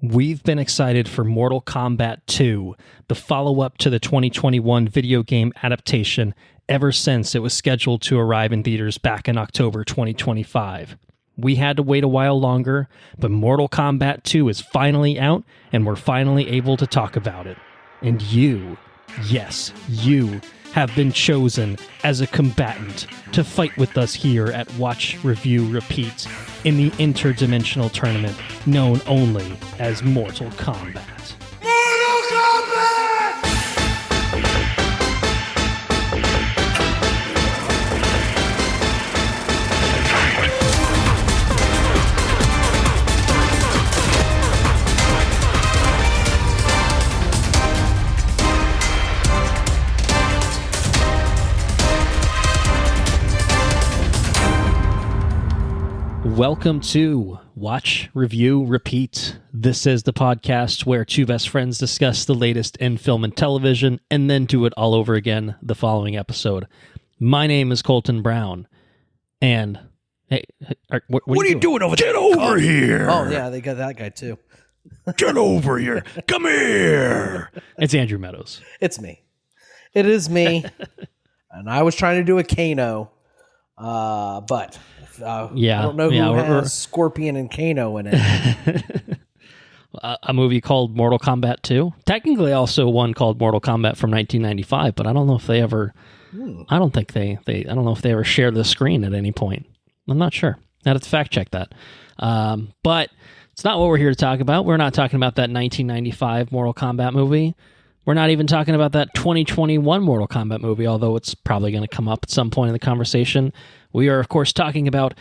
We've been excited for Mortal Kombat II, the follow-up to the 2021 video game adaptation, ever since it was scheduled to arrive in theaters back in October 2025. We had to wait a while longer, but Mortal Kombat 2 is finally out, and we're finally able to talk about it. And you, yes, you, have been chosen as a combatant to fight with us here at Watch, Review, Repeat in the interdimensional tournament known only as Mortal Kombat. Mortal Kombat! Welcome to Watch, Review, Repeat. This is the podcast where two best friends discuss the latest in film and television and then do it all over again the following episode. My name is Colton Brown, and hey, what are you doing over there? Get over here! Oh, yeah, they got that guy, too. Get over here! Come here! It's Andrew Meadows. It's me. It is me. And I was trying to do a Kano, but I don't know who has Scorpion and Kano in it. A movie called Mortal Kombat 2. Technically also one called Mortal Kombat from 1995, but I don't know if they ever... I don't think I don't know if they ever shared the screen at any point. I'm not sure. I'd have to fact check that. But it's not what we're here to talk about. We're not talking about that 1995 Mortal Kombat movie. We're not even talking about that 2021 Mortal Kombat movie, although it's probably going to come up at some point in the conversation. We are, of course, talking about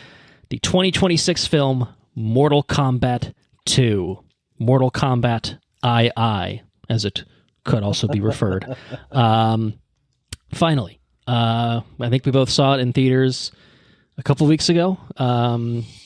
the 2026 film Mortal Kombat 2. Mortal Kombat II, as it could also be referred. Finally, I think we both saw it in theaters a couple of weeks ago.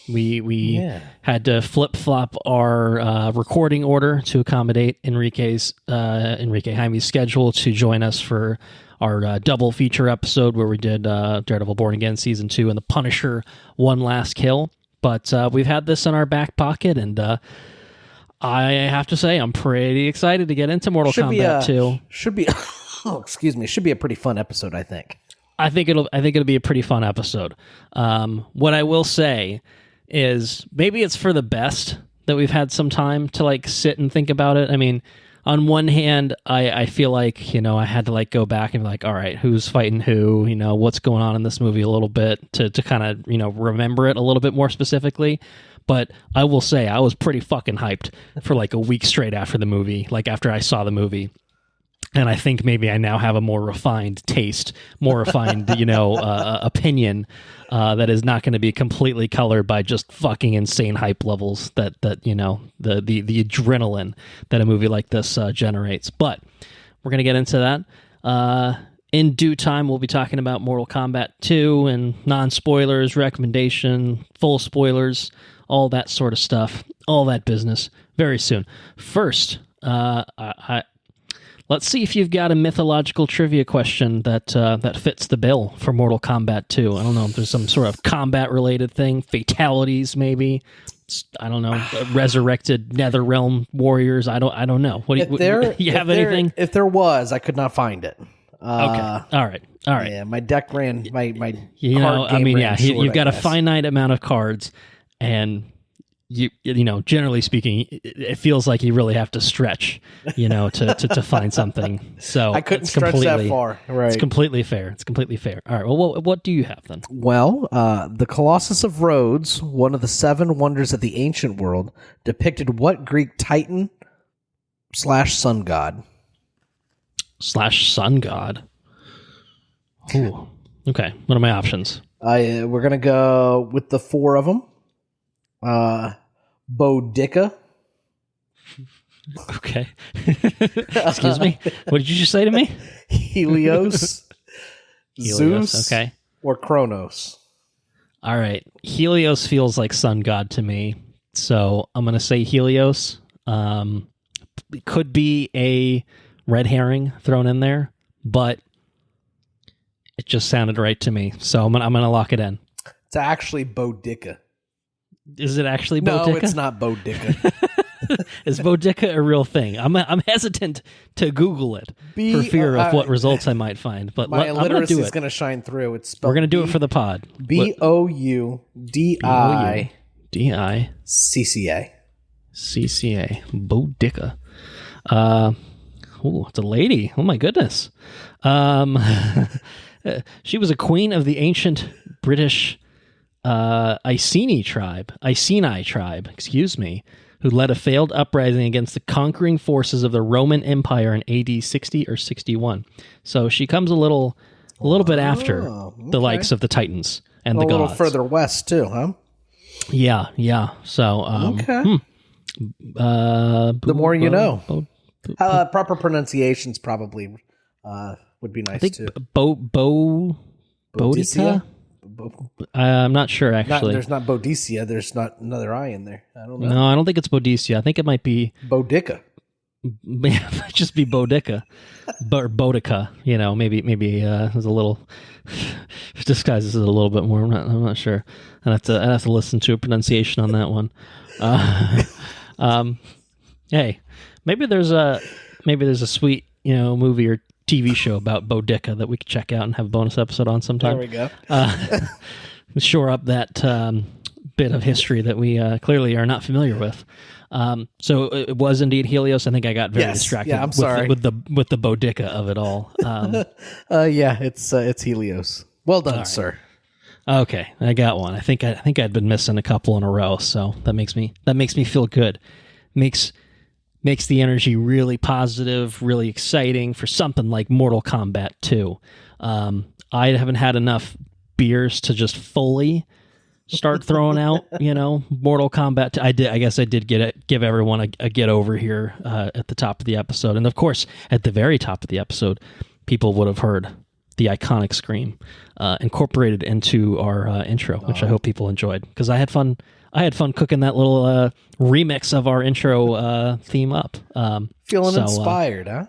We had to flip-flop our recording order to accommodate Enrique Jaime's schedule to join us for our double feature episode where we did Daredevil Born Again Season 2 and The Punisher One Last Kill. But we've had this in our back pocket, and I have to say I'm pretty excited to get into Mortal Kombat 2. Should be a pretty fun episode, I think. I think it'll be a pretty fun episode. What I will say is maybe it's for the best that we've had some time to sit and think about it. I mean, on one hand, I feel like, I had to go back and be like, all right, who's fighting who, what's going on in this movie a little bit to kind of, remember it a little bit more specifically. But I will say I was pretty fucking hyped for a week straight after the movie, after I saw the movie. And I think maybe I now have a more refined taste, more refined, opinion that is not going to be completely colored by just fucking insane hype levels that the adrenaline that a movie like this generates. But we're going to get into that. In due time, we'll be talking about Mortal Kombat 2 and non-spoilers, recommendation, full spoilers, all that sort of stuff, all that business very soon. First, let's see if you've got a mythological trivia question that fits the bill for Mortal Kombat 2. I don't know if there's some sort of combat-related thing, fatalities maybe. I don't know, resurrected NetherRealm warriors. I don't know. You have anything? If there was, I could not find it. Okay. All right. Yeah, my deck ran my you've got a finite amount of cards, and generally speaking, it feels like you really have to stretch, to find something. So I couldn't stretch that far. Right. It's completely fair. All right. Well, what do you have then? Well, the Colossus of Rhodes, one of the seven wonders of the ancient world, depicted what Greek titan / sun god? /sun god. Ooh. Okay. What are my options? We're gonna go with the four of them. Boudica. Okay. Excuse me? What did you just say to me? Helios. Zeus. Okay. Or Kronos. All right. Helios feels like sun god to me, so I'm going to say Helios. It could be a red herring thrown in there, but it just sounded right to me, so I'm gonna lock it in. It's actually Boudica. Is it actually Boudica? No, it's not Boudica. Is Boudica a real thing? I'm hesitant to Google it for fear of what results I might find. But my illiteracy is going to shine through. It's spelled We're going to do it for the pod. Boudicca. CCA. Boudica. It's a lady. Oh my goodness. She was a queen of the ancient British Iceni tribe, who led a failed uprising against the conquering forces of the Roman Empire in AD 60 or 61. So she comes a little bit after the likes of the Titans and the gods. A little further west too, huh? Yeah. So, the more you know. Proper pronunciations probably would be nice too. Boudica? I'm not sure, actually. There's not Boudicca. There's not another I in there. I don't know. No, I don't think it's Boudicca. I think it might be... Boudica. It might just be Boudica. Boudica. Maybe there's a little... disguises it a little bit more. I'm not sure. I'd have to listen to a pronunciation on that one. Hey, maybe there's a sweet, movie or TV show about Boudica that we could check out and have a bonus episode on sometime. There we go. Shore up that bit of history that we clearly are not familiar with. So it was indeed Helios. I think I got very distracted. Yeah, I'm sorry. with the Boudica of it all. It's Helios. Well done, sir. Okay, I got one. I think I'd been missing a couple in a row, so that makes me feel good. Makes the energy really positive, really exciting for something like Mortal Kombat II. I haven't had enough beers to just fully start throwing out, Mortal Kombat 2. I guess I did give everyone a get over here at the top of the episode. And of course, at the very top of the episode, people would have heard the iconic scream incorporated into our intro, which I hope people enjoyed, because I had fun cooking that little remix of our intro theme up. Feeling inspired, huh?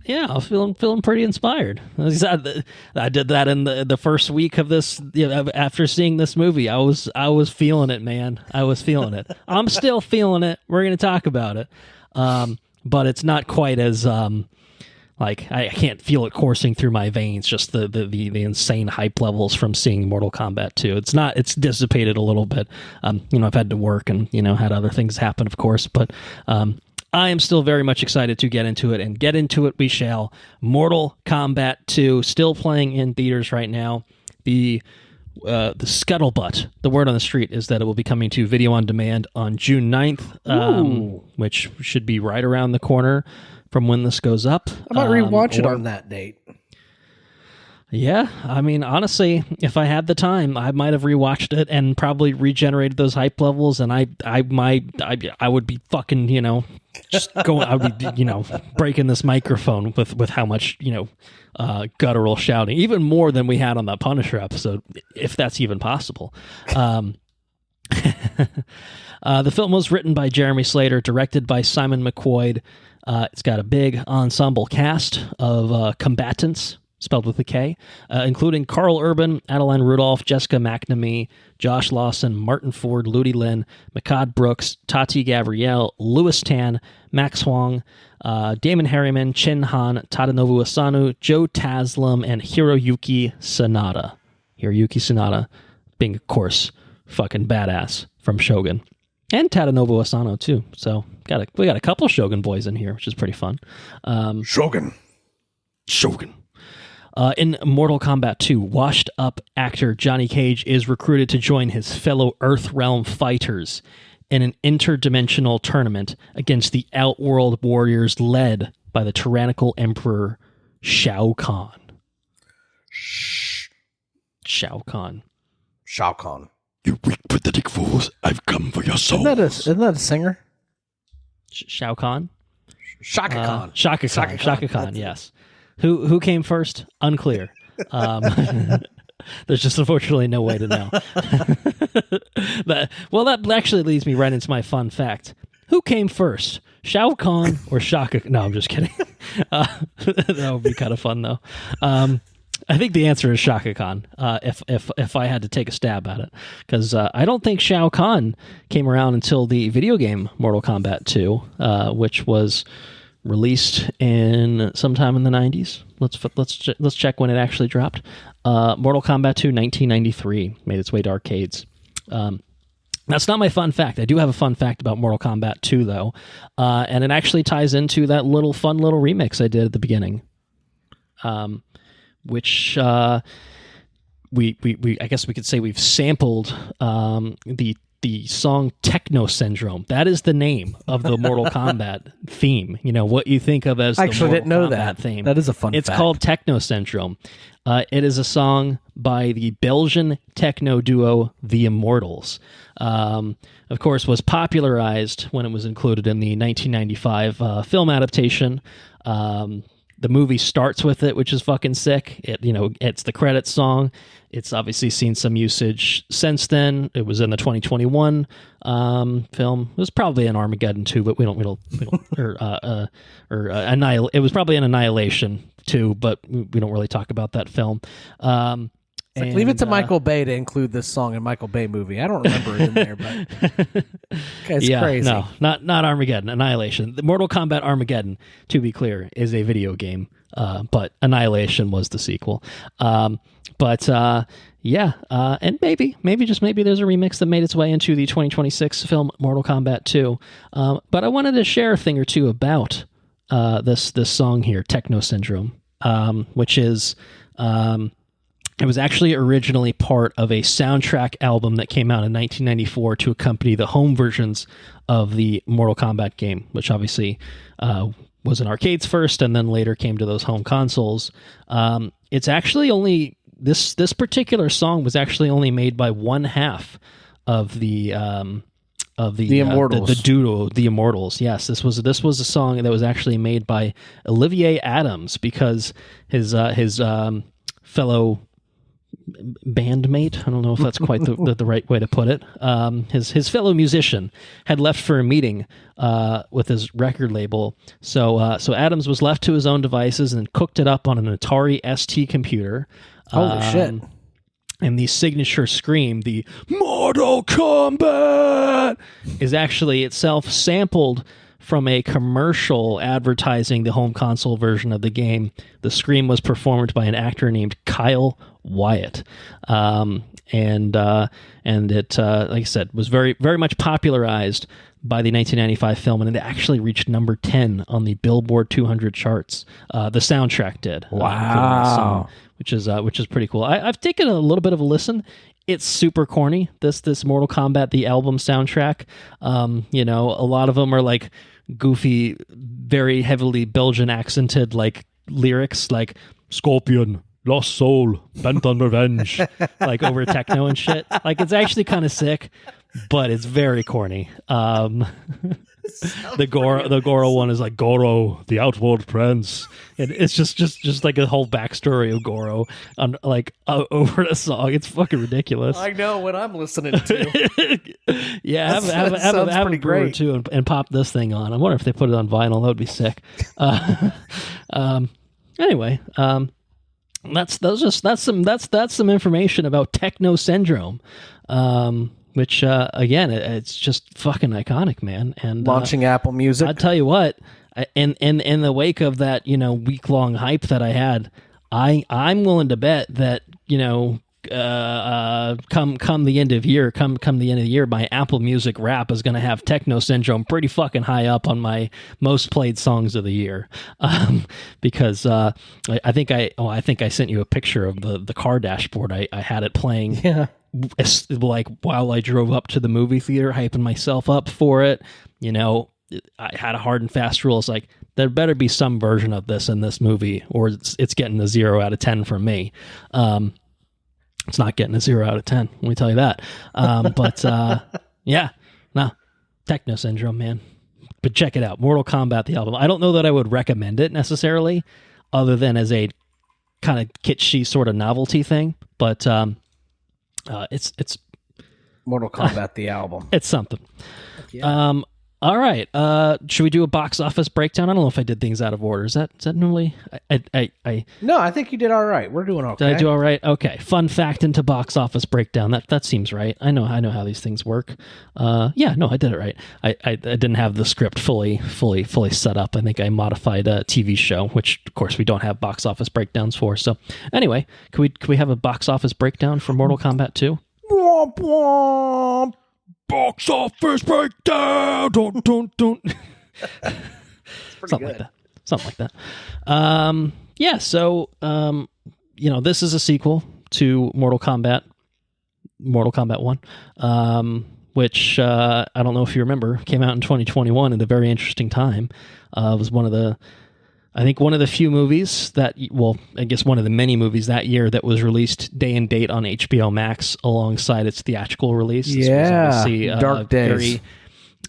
Yeah, I was feeling pretty inspired. I did that in the first week of this. After seeing this movie, I was feeling it, man. I was feeling it. I'm still feeling it. We're gonna talk about it, but it's not quite as I can't feel it coursing through my veins. Just the insane hype levels from seeing Mortal Kombat 2. It's dissipated a little bit. I've had to work and had other things happen, of course, but I am still very much excited to get into it, and get into it we shall. Mortal Kombat 2, still playing in theaters right now. The scuttlebutt, the word on the street, is that it will be coming to video on demand on June 9th, which should be right around the corner from when this goes up. I might rewatch it on that date. Yeah, I mean, honestly, if I had the time, I might have rewatched it and probably regenerated those hype levels, and I would be fucking, just going, I would be, breaking this microphone with how much, guttural shouting, even more than we had on that Punisher episode, if that's even possible. The film was written by Jeremy Slater, directed by Simon McQuoid. It's got a big ensemble cast of combatants, spelled with a K, including Carl Urban, Adeline Rudolph, Jessica McNamee, Josh Lawson, Martin Ford, Ludi Lin, Makad Brooks, Tati Gabrielle, Louis Tan, Max Huang, Damon Harriman, Chin Han, Tadanobu Asano, Joe Taslim, and Hiroyuki Sanada. Hiroyuki Sanada being, of course, fucking badass from Shogun. And Tadanobu Asano, too. So we got a couple Shogun boys in here, which is pretty fun. Shogun. In Mortal Kombat 2, washed-up actor Johnny Cage is recruited to join his fellow Earthrealm fighters in an interdimensional tournament against the Outworld warriors led by the tyrannical Emperor Shao Kahn. Shao Kahn. You weak, pathetic fools, I've come for your souls. Isn't that a singer? Shao Kahn? Shaka Khan. Shaka Khan, yes. Who came first? Unclear. There's just unfortunately no way to know. That actually leads me right into my fun fact. Who came first? Shao Kahn or Shaka? No, I'm just kidding. That would be kind of fun, though. I think the answer is Shaka Khan. If I had to take a stab at it, because I don't think Shao Kahn came around until the video game Mortal Kombat 2, which was released in sometime in the 90s. Let's check when it actually dropped. Mortal Kombat 2, 1993, made its way to arcades. That's not my fun fact. I do have a fun fact about Mortal Kombat 2, though, and it actually ties into that fun little remix I did at the beginning, which we I guess we could say we've sampled the song Techno Syndrome. That is the name of the Mortal Kombat theme. You know, what you think of as the Mortal didn't know Kombat that theme. That is a fun fact. It's called Techno Syndrome. It is a song by the Belgian techno duo The Immortals. Of course, was popularized when it was included in the 1995 film adaptation. The movie starts with it, which is fucking sick. It's the credits song. It's obviously seen some usage since then. It was in the 2021 film. It was probably in Armageddon 2, but we don't it was probably in Annihilation 2, but we don't really talk about that film. Leave it to Michael Bay to include this song in Michael Bay movie. I don't remember it in there, but it's crazy. No, not Armageddon, Annihilation. The Mortal Kombat Armageddon, to be clear, is a video game, but Annihilation was the sequel. And maybe just maybe there's a remix that made its way into the 2026 film Mortal Kombat 2. But I wanted to share a thing or two about this song here, Techno Syndrome, which is... it was actually originally part of a soundtrack album that came out in 1994 to accompany the home versions of the Mortal Kombat game, which obviously was in arcades first and then later came to those home consoles. It's actually only... This particular song was actually only made by one half of the Immortals. The duo, the Immortals. Yes, this was a song that was actually made by Olivier Adams because his fellow bandmate, I don't know if that's quite the right way to put it, his fellow musician had left for a meeting with his record label, so Adams was left to his own devices and cooked it up on an Atari ST computer. Holy shit. And the signature scream, the Mortal Kombat, is actually itself sampled from a commercial advertising the home console version of the game. The scream was performed by an actor named Kyle Wyatt. And it, like I said, was very, very much popularized by the 1995 film, and it actually reached number 10 on the Billboard 200 charts. The soundtrack did. Wow. Which is pretty cool. I've taken a little bit of a listen. It's super corny. This Mortal Kombat, the album soundtrack. A lot of them are like goofy, very heavily Belgian accented like lyrics, like Scorpion, Lost Soul, Bent on Revenge, like over techno and shit. Like it's actually kind of sick, but it's very corny. The Goro one is like Goro, the Outworld Prince, and it's just like a whole backstory of Goro on over the song. It's fucking ridiculous. I know what I'm listening to. Yeah, have a brew or two and pop this thing on. I wonder if they put it on vinyl. That would be sick. Anyway, that's some information about Techno Syndrome. Which, again, it's just fucking iconic, man. And launching Apple Music. I'll tell you what, in the wake of that, week-long hype that I had, I'm willing to bet that, come the end of year, come the end of the year, my Apple Music Rap is going to have Techno Syndrome pretty fucking high up on my most played songs of the year, because I think I sent you a picture of the car dashboard. I had it playing. Yeah. Like while I drove up to the movie theater, hyping myself up for it. I had a hard and fast rule. It's like, there better be some version of this in this movie, or it's getting a 0 out of 10 from me. It's not getting a 0 out of 10, let me tell you that. Techno Syndrome, man. But check it out, Mortal Kombat, the album. I don't know that I would recommend it necessarily, other than as a kind of kitschy sort of novelty thing, but it's Mortal Kombat, the album. It's something. Yeah. All right. Should we do a box office breakdown? I don't know if I did things out of order. Is that normally? No, I think you did all right. We're doing okay. Did I do all right? Okay. Fun fact into box office breakdown. That seems right. I know how these things work. Yeah. No, I did it right. I didn't have the script fully set up. I think I modified a TV show, which of course we don't have box office breakdowns for. So anyway, can we have a box office breakdown for Mortal Kombat 2? Womp womp. Box office breakdown. Don't. Pretty good. Something like that. Yeah. So, this is a sequel to Mortal Kombat 1, which I don't know if you remember, came out in 2021 at a very interesting time. It was one of the few movies one of the many movies that year that was released day and date on HBO Max alongside its theatrical release. Yeah, dark days.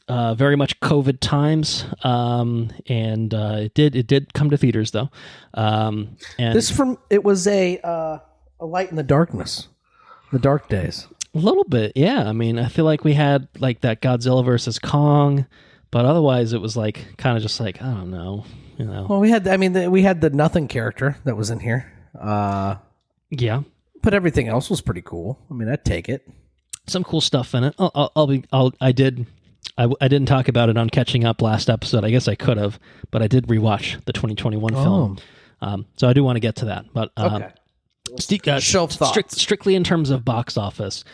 Very much COVID times, and it did come to theaters though. And it was a light in the darkness, the dark days. A little bit, yeah. I mean, I feel like we had like that Godzilla versus Kong, but otherwise it was like kind of just like, I don't know. Well, we had the nothing character that was in here. Yeah, but everything else was pretty cool. I mean, I'd take it. Some cool stuff in it. I didn't talk about it on catching up last episode. I guess I could have, but I did rewatch the 2021 film. So I do want to get to that. But okay. Strictly in terms of box office,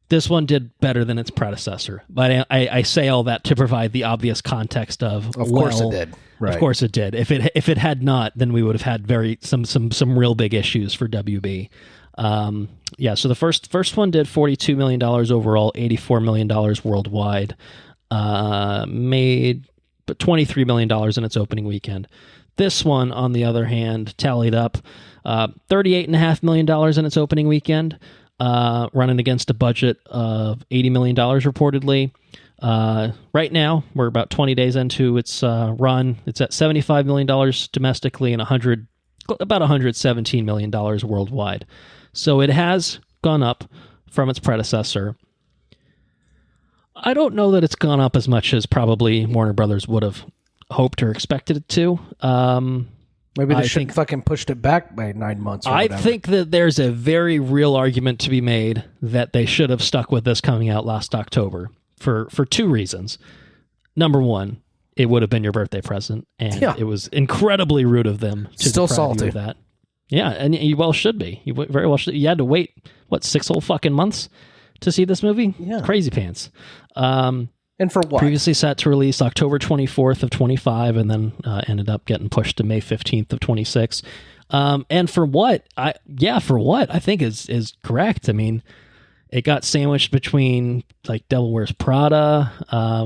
this one did better than its predecessor. But I say all that to provide the obvious context of course it did. Right. Of course it did. If it had not, then we would have had some real big issues for WB. So the first one did $42 million overall, $84 million worldwide, made $23 million in its opening weekend. This one, on the other hand, tallied up $38.5 million in its opening weekend, running against a budget of $80 million reportedly. Right now, we're about 20 days into its run. It's at $75 million domestically and about $117 million worldwide. So it has gone up from its predecessor. I don't know that it's gone up as much as probably Warner Brothers would have hoped or expected it to. Maybe they should fucking pushed it back by 9 months or whatever. I think that there's a very real argument to be made that they should have stuck with this coming out last October for two reasons. Number one, it would have been your birthday present, and it was incredibly rude of them to still deprive salty you of that. Yeah, and you well should be. You very well should. You had to wait 6 whole fucking months to see this movie? Yeah. Crazy pants. And for what? Previously set to release October 24th of 25, and then ended up getting pushed to May 15th of 26. And for what? I think is correct. I mean, it got sandwiched between like Devil Wears Prada,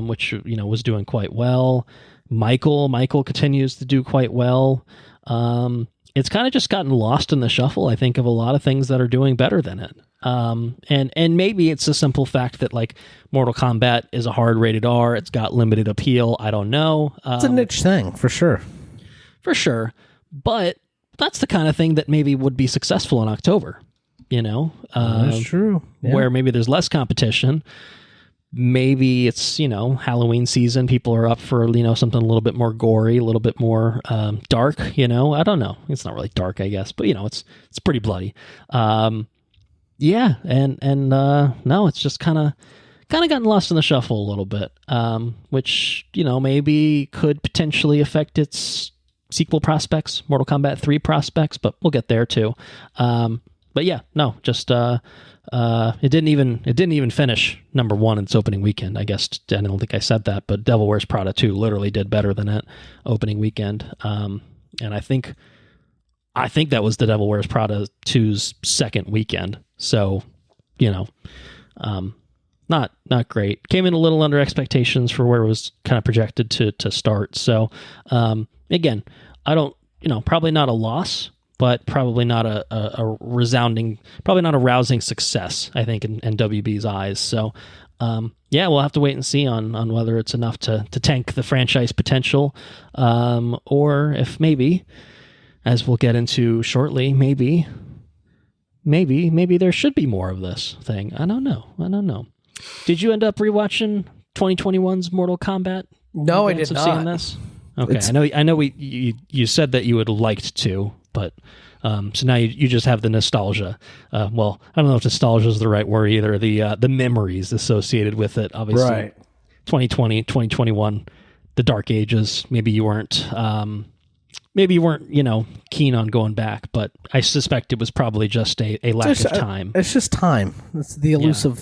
which was doing quite well. Michael continues to do quite well. It's kind of just gotten lost in the shuffle, I think, of a lot of things that are doing better than it. And maybe it's a simple fact that like Mortal Kombat is a hard rated R. It's got limited appeal. I don't know. It's a niche thing for sure. But that's the kind of thing that maybe would be successful in October, That's true. Yeah. Where maybe there's less competition. Maybe it's, Halloween season. People are up for, something a little bit more gory, a little bit more dark, I don't know. It's not really dark, I guess, but, it's pretty bloody. Yeah, and no, it's just kind of gotten lost in the shuffle a little bit, which, maybe could potentially affect its sequel prospects, Mortal Kombat 3 prospects, but we'll get there too. But yeah, no, just it didn't even finish number one in its opening weekend. I guess I don't think I said that, but Devil Wears Prada 2 literally did better than it opening weekend. And I think that was the Devil Wears Prada 2's second weekend. So, not great. Came in a little under expectations for where it was kind of projected to start. So, again, I don't, probably not a loss, but probably not a resounding, probably not a rousing success, I think, in WB's eyes. So, we'll have to wait and see on whether it's enough to tank the franchise potential, or if maybe, as we'll get into shortly, maybe there should be more of this thing. I don't know. Did you end up rewatching 2021's Mortal Kombat? No, I did not. Seen this? Okay, I know. You said that you would have liked to, but so now you just have the nostalgia. Well, I don't know if nostalgia is the right word either. The memories associated with it, obviously. Right. 2020, 2021, the dark ages. Maybe you weren't. Keen on going back, but I suspect it was probably just a lack of time. It's just time. It's the elusive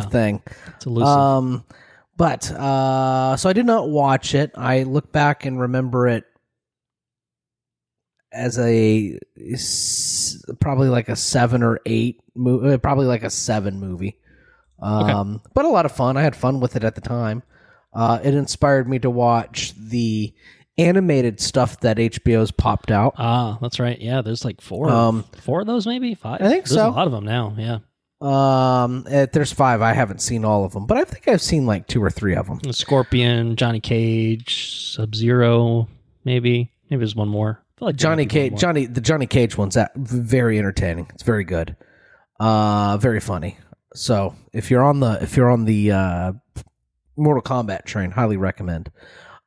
thing. It's elusive. So I did not watch it. I look back and remember it as probably like a 7 or 8 movie, probably like a 7 movie. But a lot of fun. I had fun with it at the time. It inspired me to watch the animated stuff that HBO's popped out. That's right. Yeah, there's like 4 of those, maybe 5. I think there's so. A lot of them now. Yeah. There's 5. I haven't seen all of them, but I think I've seen like 2 or 3 of them. Scorpion, Johnny Cage, Sub-Zero, maybe there's one more. I feel like the Johnny Cage one's very entertaining. It's very good. Very funny. So if you're on the Mortal Kombat train, highly recommend.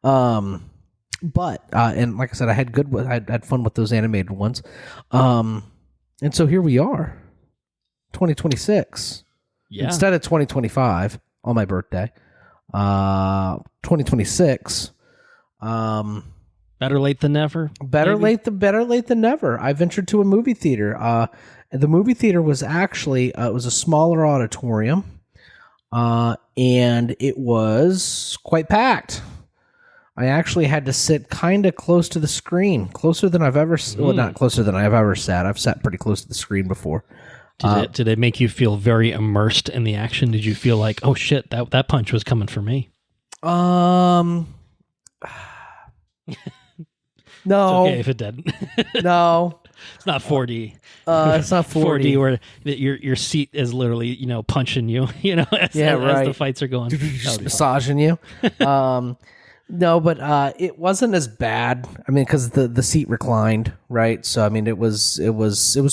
But and like I said, I had fun with those animated ones. And so here we are, 2026. Yeah. Instead of 2025 on my birthday, 2026. Better late than never. Better late than never. I ventured to a movie theater. The movie theater was actually it was a smaller auditorium, and it was quite packed. I actually had to sit kind of close to the screen, closer than I've ever. Well, not closer than I've ever sat. I've sat pretty close to the screen before. Did it make you feel very immersed in the action? Did you feel like, oh shit, that punch was coming for me? No. It's okay if it didn't. No. It's not 4D. It's not 4D where your seat is literally, punching you, as the fights are going. Just massaging you. No, but it wasn't as bad. I mean, because the seat reclined, right? So I mean, it was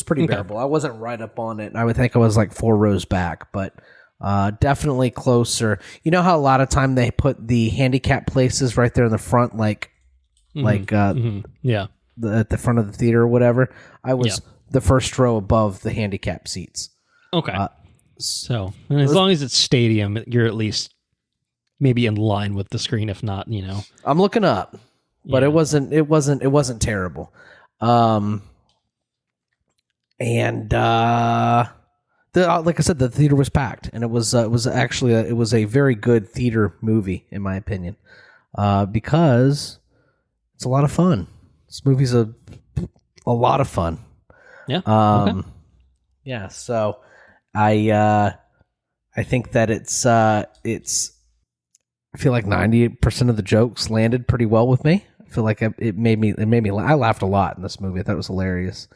pretty bearable. I wasn't right up on it. I would think I was like 4 rows back, but definitely closer. You know how a lot of time they put the handicap places right there in the front, at the front of the theater or whatever. I was the first row above the handicap seats. Okay. So as long as it's stadium, you're at least maybe in line with the screen. If not, I'm looking up, but it wasn't terrible. Like I said, the theater was packed, and it was a very good theater movie in my opinion, because it's a lot of fun. This movie's a lot of fun. Yeah. Okay. Yeah. So I think that it's I feel like 90% of the jokes landed pretty well with me. I feel like it made me I laughed a lot in this movie. I thought it was hilarious.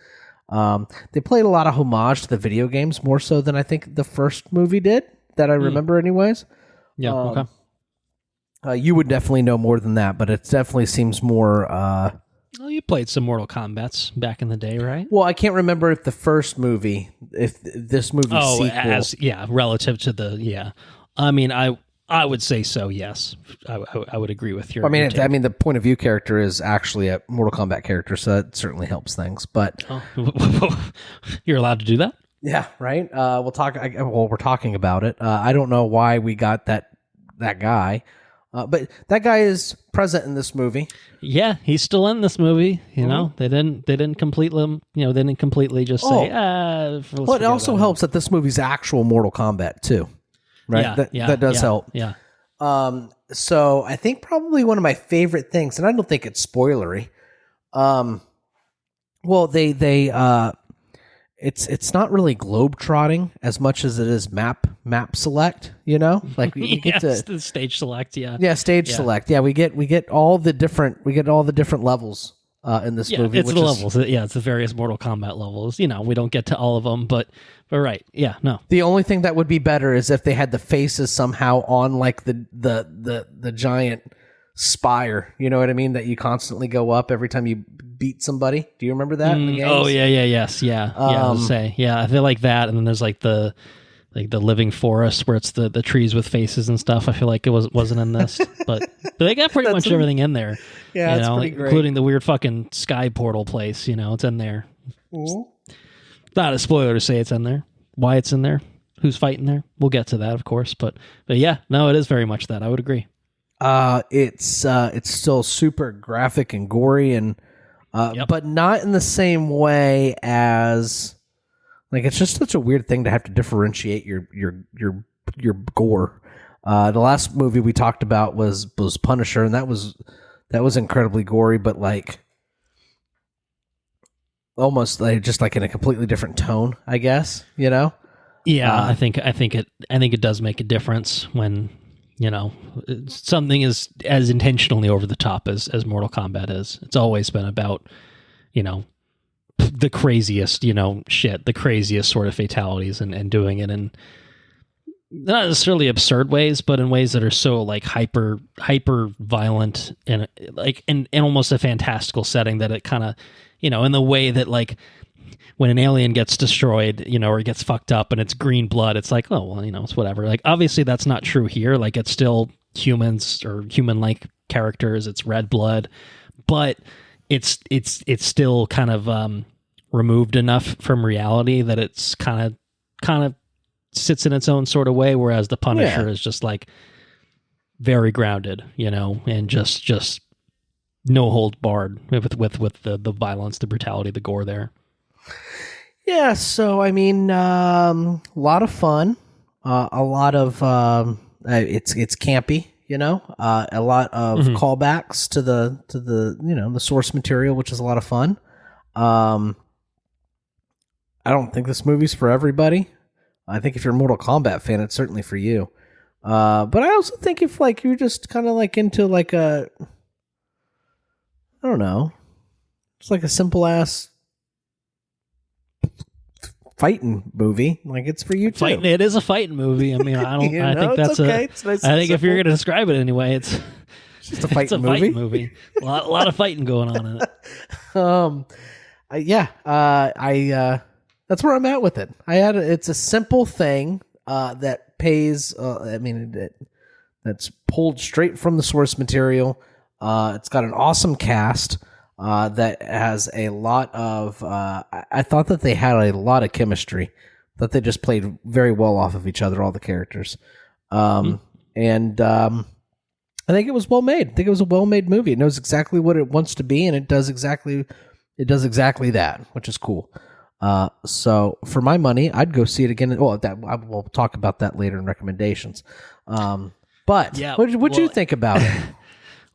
They played a lot of homage to the video games, more so than I think the first movie did, that I remember anyways. Yeah. Okay. You would definitely know more than that, but it definitely seems more. Well, you played some Mortal Kombats back in the day, right? Well, I can't remember if the first movie, if this movie sequel. Relative to the I mean, I would say so. Yes, I would agree with your. I mean, the point of view character is actually a Mortal Kombat character, so that certainly helps things. But you're allowed to do that. Yeah, right. We're talking about it. I don't know why we got that guy. But that guy is present in this movie. Yeah, he's still in this movie. They didn't completely. They didn't completely just say. Well, it also helps that this movie's actual Mortal Kombat 2, right? That does help. Yeah. So I think probably one of my favorite things, and I don't think it's spoilery. Well, it's not really globe-trotting as much as it is map select, like we get to the stage select. Select. We get all the different levels in this movie. It's the levels. It's the various Mortal Kombat levels. We don't get to all of them, but right. Yeah, no. The only thing that would be better is if they had the faces somehow on like the giant spire, you know what I mean, that you constantly go up every time you beat somebody. Do you remember that in the games? Oh yeah, yes, yeah. I would say, I feel like that, and then there's like the like the living forest where it's the trees with faces and stuff. I feel like it wasn't in this, but they got pretty much everything in there. Yeah, you it's know, pretty like, great. including the weird fucking sky portal place. You know, it's in there. Mhm. Not a spoiler to say it's in there. Why it's in there? Who's fighting there? We'll get to that, of course. But yeah, no, it is very much that. I would agree. It's still super graphic and gory, and but not in the same way as like it's just such a weird thing to have to differentiate your gore. The last movie we talked about was Punisher, and that was incredibly gory, but like almost like just like in a completely different tone, I guess. You know? Yeah, I think it does make a difference when, you know, something is as intentionally over the top as Mortal Kombat is. It's always been about, you know, the craziest, you know, shit, the craziest sort of fatalities and doing it in not necessarily absurd ways, but in ways that are so like hyper violent and like in almost a fantastical setting that it kind of, you know, in the way that like when an alien gets destroyed, you know, or gets fucked up and it's green blood, it's like, oh, well, you know, it's whatever. Like, obviously that's not true here. Like, it's still humans or human-like characters. It's red blood, but it's still kind of removed enough from reality that it's kind of sits in its own sort of way. Whereas the Punisher is just like very grounded, you know, and just no holds barred with the violence, the brutality, the gore there. Yeah, so I mean, a lot of fun, a lot of it's campy, you know, a lot of callbacks to the you know the source material, which is a lot of fun. I don't think this movie's for everybody. I think if you're a Mortal Kombat fan, it's certainly for you. But I also think if like you're just kind of like into like I don't know, it's like a simple ass fighting movie, like it's for you too. It is a fighting movie. I mean, I don't. I think that's okay. It's nice I think if you're going to describe it anyway, it's just a fighting movie. A lot of fighting going on in it. That's where I'm at with it. It's a simple thing that pays. I mean, that's pulled straight from the source material. It's got an awesome cast. That has a lot of. I thought that they had a lot of chemistry. That they just played very well off of each other, all the characters, and I think it was well made. I think it was a well made movie. It knows exactly what it wants to be, and it does exactly that, which is cool. So for my money, I'd go see it again. Well, we'll talk about that later in recommendations. But yeah, what'd you think about it?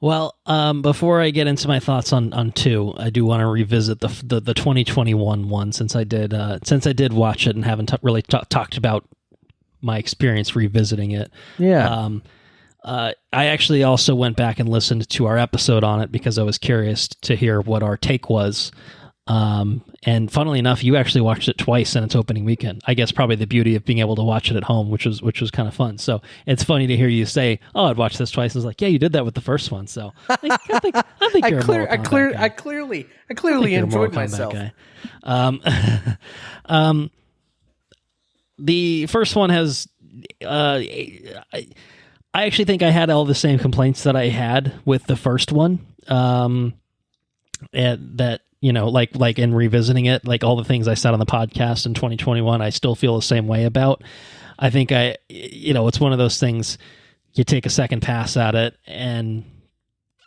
Well, before I get into my thoughts on 2, I do want to revisit the 2021 one since I did watch it and haven't really talked about my experience revisiting it. Yeah. I actually also went back and listened to our episode on it because I was curious to hear what our take was. And funnily enough, you actually watched it twice in its opening weekend. I guess probably the beauty of being able to watch it at home, which was kind of fun. So it's funny to hear you say, "Oh, I'd watched this twice." I was like, "Yeah, you did that with the first one." So I think you're a Mortal Kombat guy. I clearly enjoyed myself. Guy. The first one has. I actually think I had all the same complaints that I had with the first one. And that. You know, like in revisiting it, like all the things I said on the podcast in 2021, I still feel the same way about. I think it's one of those things, you take a second pass at it and,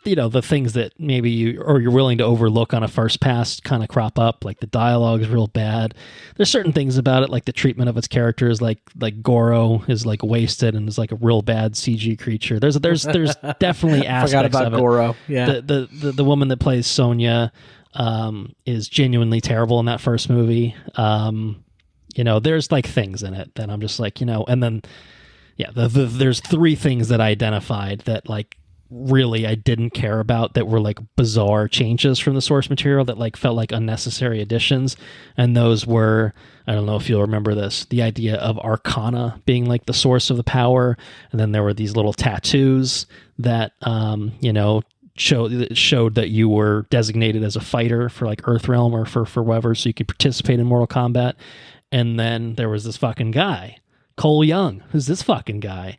you know, the things that maybe you're willing to overlook on a first pass kind of crop up, like the dialogue is real bad. There's certain things about it, like the treatment of its characters, like Goro is like wasted and is like a real bad CG creature. There's definitely aspects forgot about of it. Goro. Yeah. The woman that plays Sonya, is genuinely terrible in that first movie. You know, there's like things in it that I'm just like, you know, and then, yeah, there's 3 things that I identified that like really I didn't care about that were like bizarre changes from the source material that like felt like unnecessary additions. And those were, I don't know if you'll remember this, the idea of Arcana being like the source of the power. And then there were these little tattoos that, you know, showed that you were designated as a fighter for like Earthrealm or for whatever, so you could participate in Mortal Kombat. And then there was this fucking guy Cole Young, who's this fucking guy?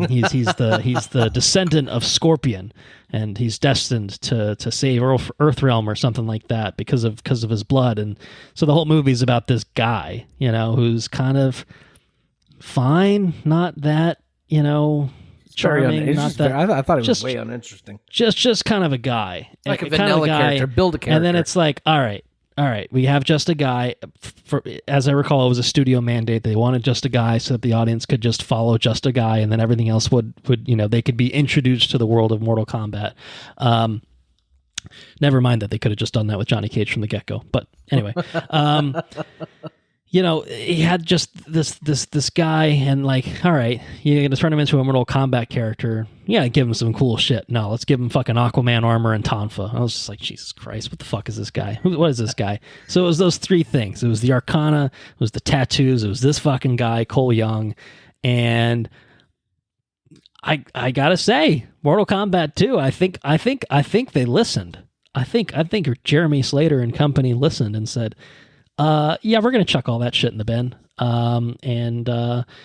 He's the descendant of Scorpion, and he's destined to save Earthrealm or something like that because of his blood. And so the whole movie's about this guy, who's kind of fine, not that, charming, not that. I thought it was way uninteresting. Just kind of a guy, like a vanilla character. Build a character, and then it's like, all right, we have just a guy. As I recall, it was a studio mandate. They wanted just a guy so that the audience could just follow just a guy, and then everything else would they could be introduced to the world of Mortal Kombat. Never mind that they could have just done that with Johnny Cage from the get-go. But anyway, he had just this guy, and like, all right, you're going to turn him into a Mortal Kombat character. Yeah, give him some cool shit. No, let's give him fucking Aquaman armor and Tonfa. I was just like, Jesus Christ, what the fuck is this guy? What is this guy? So it was those three things. It was the Arcana, it was the tattoos, it was this fucking guy, Cole Young, and I gotta say, Mortal Kombat 2, I think they listened. I think Jeremy Slater and company listened and said, yeah, we're going to chuck all that shit in the bin, and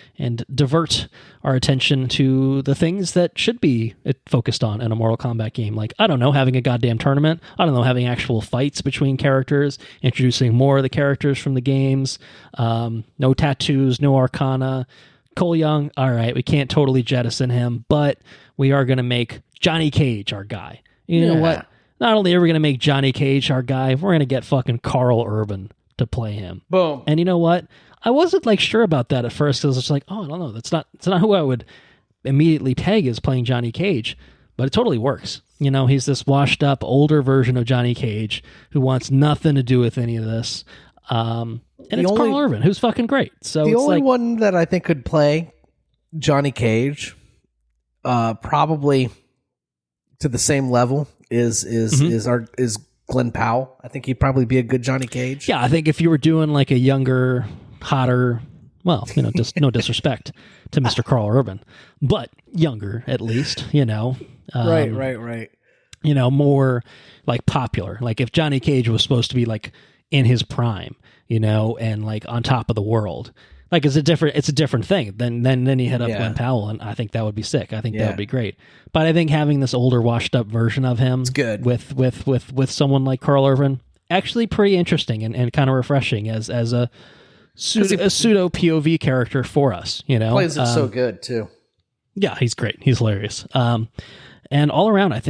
divert our attention to the things that should be focused on in a Mortal Kombat game. Like, I don't know, having a goddamn tournament. I don't know, having actual fights between characters, introducing more of the characters from the games. No tattoos, no Arcana. Cole Young, all right, we can't totally jettison him, but we are going to make Johnny Cage our guy. You know what? Not only are we going to make Johnny Cage our guy, we're going to get fucking Carl Urban to play him. Boom. And you know what? I wasn't like sure about that at first, because it's like, oh, I don't know. It's not who I would immediately peg as playing Johnny Cage, but it totally works. He's this washed up, older version of Johnny Cage who wants nothing to do with any of this. And it's Carl Urban, who's fucking great. So the only one that I think could play Johnny Cage, probably to the same level, is Glenn Powell. I think he'd probably be a good Johnny Cage. Yeah, I think if you were doing like a younger, hotter, well, just no disrespect to Mr. Carl Urban, but younger at least, Right. More like popular. Like if Johnny Cage was supposed to be like in his prime, and like on top of the world. Like it's a different thing. Then you hit up Glenn Powell, and I think that would be sick. I think that would be great. But I think having this older, washed up version of him, it's good. with someone like Carl Urban, actually pretty interesting and kind of refreshing as a pseudo POV character for us. Plays it so good too. Yeah, he's great. He's hilarious. And all around, I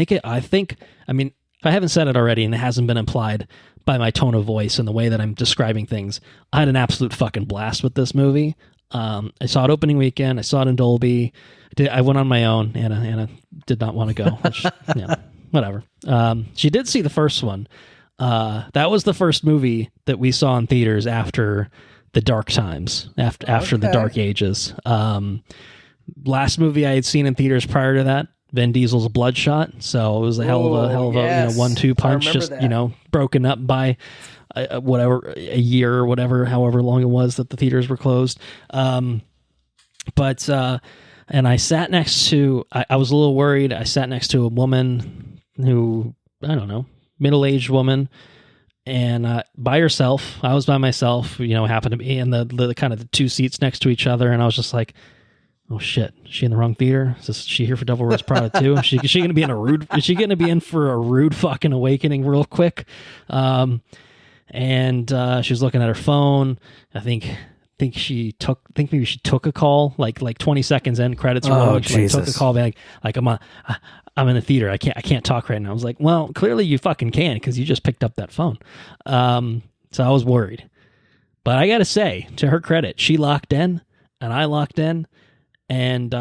mean, if I haven't said it already, and it hasn't been implied by my tone of voice and the way that I'm describing things, I had an absolute fucking blast with this movie. I saw it opening weekend. I saw it in Dolby. I went on my own. Anna did not want to go, which, whatever. She did see the first one. That was the first movie that we saw in theaters after the dark times, after the dark ages. Last movie I had seen in theaters prior to that, Vin Diesel's Bloodshot, so it was a hell of a 1-2 punch, just broken up by a year or whatever, however long it was that the theaters were closed. And I sat next to, I was a little worried. I sat next to a woman who, I don't know, middle-aged woman, and by herself. I was by myself. Happened to be in the kind of the two seats next to each other, and I was just like, oh shit, is she in the wrong theater? Is she here for Devil Wears Prada too? Is she going to be is she going to be in for a rude fucking awakening real quick? And she was looking at her phone. I think maybe she took a call like 20 seconds in, credits were rolling. She took a call back like I'm in the theater. I can't talk right now. I was like, well, clearly you fucking can, because you just picked up that phone. So I was worried. But I got to say, to her credit, she locked in and I locked in. And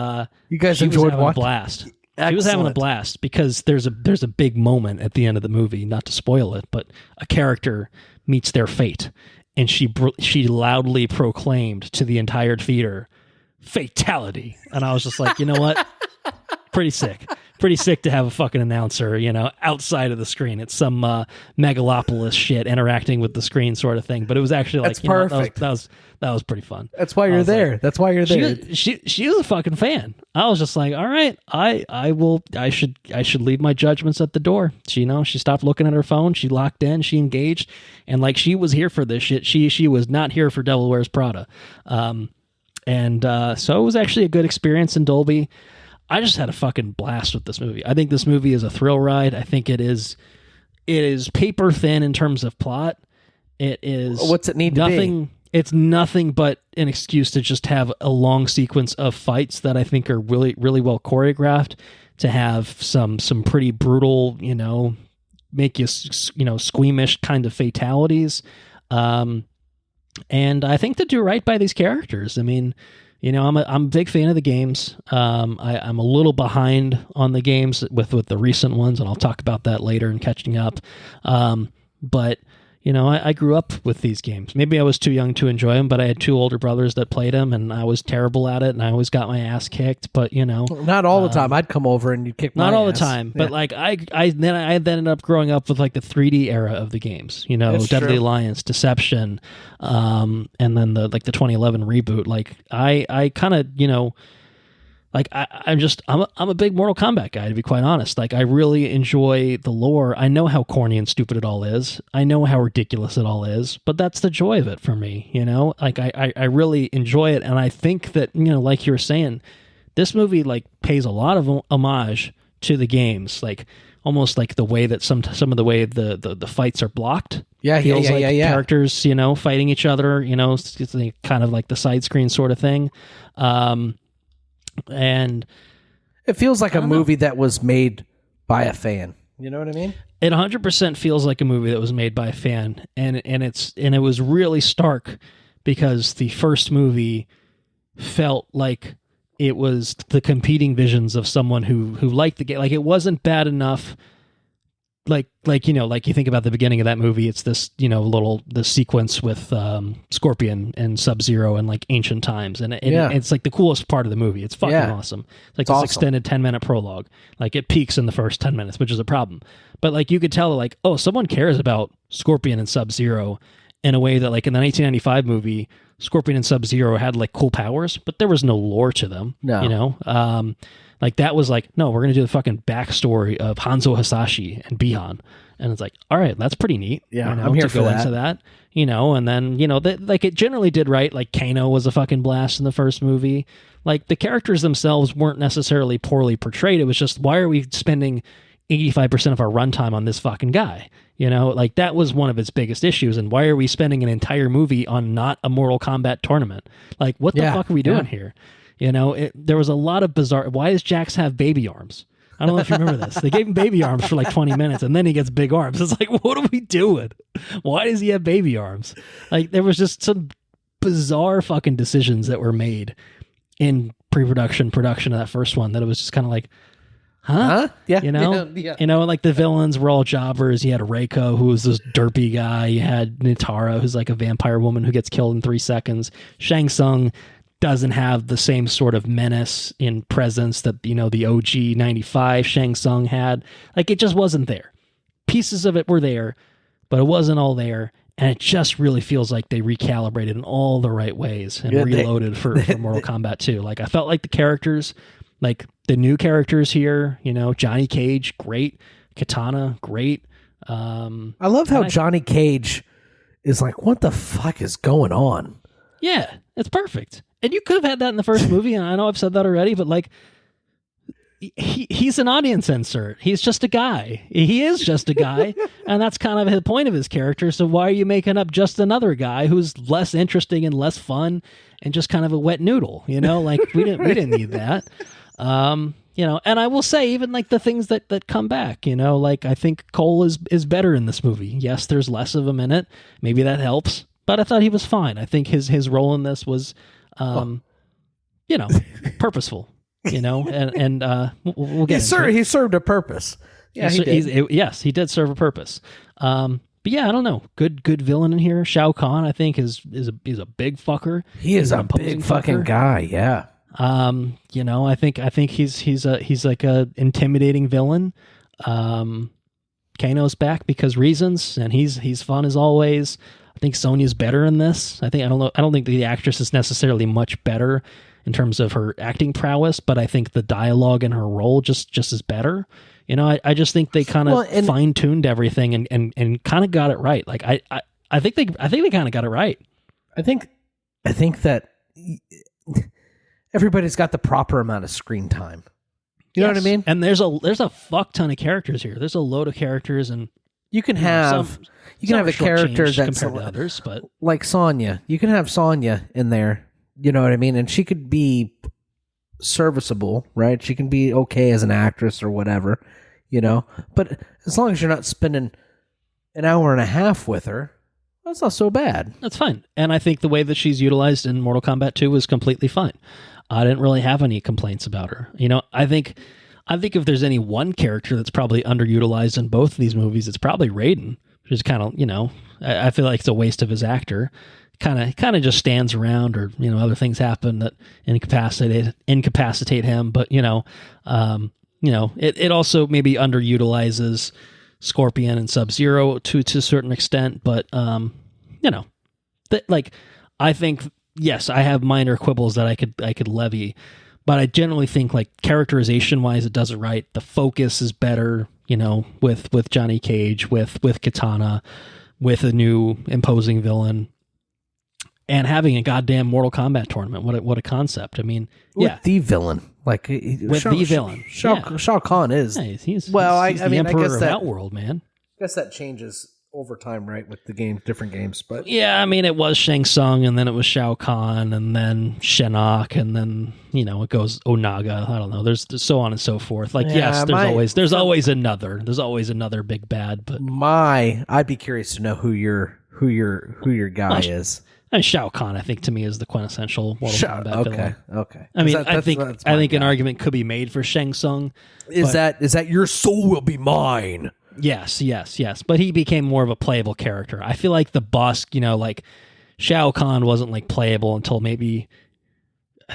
you guys enjoyed a blast. Excellent. She was having a blast because there's a big moment at the end of the movie, not to spoil it, but a character meets their fate, and she loudly proclaimed to the entire theater, "Fatality!" And I was just like, you know what? Pretty sick to have a fucking announcer, outside of the screen. It's some megalopolis shit interacting with the screen sort of thing. But it was actually like, that's perfect. That was pretty fun. That's why you're there. Like, that's why you're there. She was a fucking fan. I was just like, all right, I should leave my judgments at the door. She stopped looking at her phone. She locked in. She engaged, and like she was here for this shit. She was not here for Devil Wears Prada. And so it was actually a good experience in Dolby. I just had a fucking blast with this movie. I think this movie is a thrill ride. I think it is paper thin in terms of plot. It is What's it need nothing. to be? It's nothing but an excuse to just have a long sequence of fights that I think are really, really well choreographed. To have some pretty brutal, make you squeamish kind of fatalities, and I think to do right by these characters. I mean, I'm a big fan of the games. I'm a little behind on the games with the recent ones, and I'll talk about that later in catching up. But I grew up with these games. Maybe I was too young to enjoy them, but I had two older brothers that played them, and I was terrible at it, and I always got my ass kicked. But not all the time. I'd come over and you'd kick my ass. Not all the time, but like I ended up growing up with like the 3D era of the games. That's Deadly true. Alliance, Deception, and then the 2011 reboot. Like I kind of like I'm a big Mortal Kombat guy, to be quite honest. Like I really enjoy the lore. I know how corny and stupid it all is. I know how ridiculous it all is, but that's the joy of it for me, Like I really enjoy it, and I think that, like you were saying, this movie like pays a lot of homage to the games, like almost like the way that some of the way the fights are blocked. Feels like characters, fighting each other, it's kind of like the side screen sort of thing. And it feels like a movie that was made by a fan. You know what I mean? It 100% feels like a movie that was made by a fan, and it was really stark because the first movie felt like it was the competing visions of someone who liked the game. Like it wasn't bad enough. Like you think about the beginning of that movie, it's this the sequence with Scorpion and Sub-Zero in like ancient times, and it's like the coolest part of the movie. It's fucking awesome. It's like this extended 10-minute prologue. Like it peaks in the first 10 minutes, which is a problem. But like you could tell, like, oh, someone cares about Scorpion and Sub-Zero in a way that, like, in the 1995 movie, Scorpion and Sub-Zero had like cool powers, but there was no lore to them. No. Like that was like, no, we're going to do the fucking backstory of Hanzo Hasashi and Bihan. And it's like, all right, that's pretty neat. Yeah, I'm here for that. Into that, and then, like it generally did right. Like Kano was a fucking blast in the first movie. Like the characters themselves weren't necessarily poorly portrayed. It was just, why are we spending 85% of our runtime on this fucking guy? Like that was one of its biggest issues. And why are we spending an entire movie on not a Mortal Kombat tournament? Like what the fuck are we doing here? There was a lot of bizarre. Why does Jax have baby arms? I don't know if you remember this. They gave him baby arms for like 20 minutes, and then he gets big arms. It's like, what are we doing? Why does he have baby arms? Like, there was just some bizarre fucking decisions that were made in production of that first one that it was just kind of like, huh? Yeah. Like the villains were all jobbers. You had Reiko, who was this derpy guy. You had Nitara, who's like a vampire woman who gets killed in 3 seconds. Shang Tsung doesn't have the same sort of menace in presence that, the OG 95 Shang Tsung had. Like, it just wasn't there. Pieces of it were there, but it wasn't all there. And it just really feels like they recalibrated in all the right ways and reloaded for Mortal Kombat 2. Like, I felt like the characters, like the new characters here, Johnny Cage, great. Katana, great. I love how Johnny Cage is like, what the fuck is going on? Yeah, it's perfect. And you could have had that in the first movie, and I know I've said that already, but like, he's an audience insert. He's just a guy. He is just a guy, and that's kind of the point of his character. So why are you making up just another guy who's less interesting and less fun and just kind of a wet noodle? Like we didn't need that. And I will say, even like the things that come back, like I think Cole is better in this movie. Yes, there's less of him in it. Maybe that helps, but I thought he was fine. I think his role in this was, purposeful. And we'll get into it. He served a purpose. Yeah, he did. Yes, he did serve a purpose. But yeah, I don't know. Good villain in here. Shao Kahn, I think, is a big fucker. He is a big fucking guy. Yeah. I think he's like a intimidating villain. Kano's back because reasons, and he's fun as always. I think Sonya's better in this. I don't think the actress is necessarily much better in terms of her acting prowess, but I think the dialogue in her role just is better. I just think they kind of fine-tuned everything and kind of got it right. Like I think they kind of got it right. I think that everybody's got the proper amount of screen time. You know what I mean? And there's a fuck ton of characters here. There's a load of characters, and you can have a character that's compared to others, but like Sonya. You can have Sonya in there. You know what I mean? And she could be serviceable, right? She can be okay as an actress or whatever, you know. But as long as you're not spending an hour and a half with her, that's not so bad. That's fine. And I think the way that she's utilized in Mortal Kombat 2 was completely fine. I didn't really have any complaints about her. You know, I think if there's any one character that's probably underutilized in both of these movies, it's probably Raiden, which is kind of, you know, I feel like it's a waste of his actor. Kind of just stands around, or, you know, other things happen that incapacitate him. But, it also maybe underutilizes Scorpion and Sub-Zero to a certain extent. But, I think, yes, I have minor quibbles that I could levy, but I generally think, like, characterization wise, it does it right. The focus is better, you know, with Johnny Cage, with Katana, with a new imposing villain, and having a goddamn Mortal Kombat tournament. What a concept! I mean, with the villain, like with the villain, Shao Kahn is. Yeah, he's I mean, mean, Emperor I guess of that Outworld, man. I guess that changes over time, right? With the game, different games, but yeah, I mean, it was Shang Tsung, and then it was Shao Kahn, and then Shinnok, and then, you know, it goes Onaga. I don't know. There's so on and so forth. Like, yes, there's always another big bad. But I'd be curious to know who your guy is. And Shao Kahn, I think, to me, is the quintessential Mortal Kombat villain. Okay. I mean, I think an argument could be made for Shang Tsung. Is that your soul will be mine? Yes. But he became more of a playable character. I feel like the boss, you know, like Shao Kahn wasn't like playable until maybe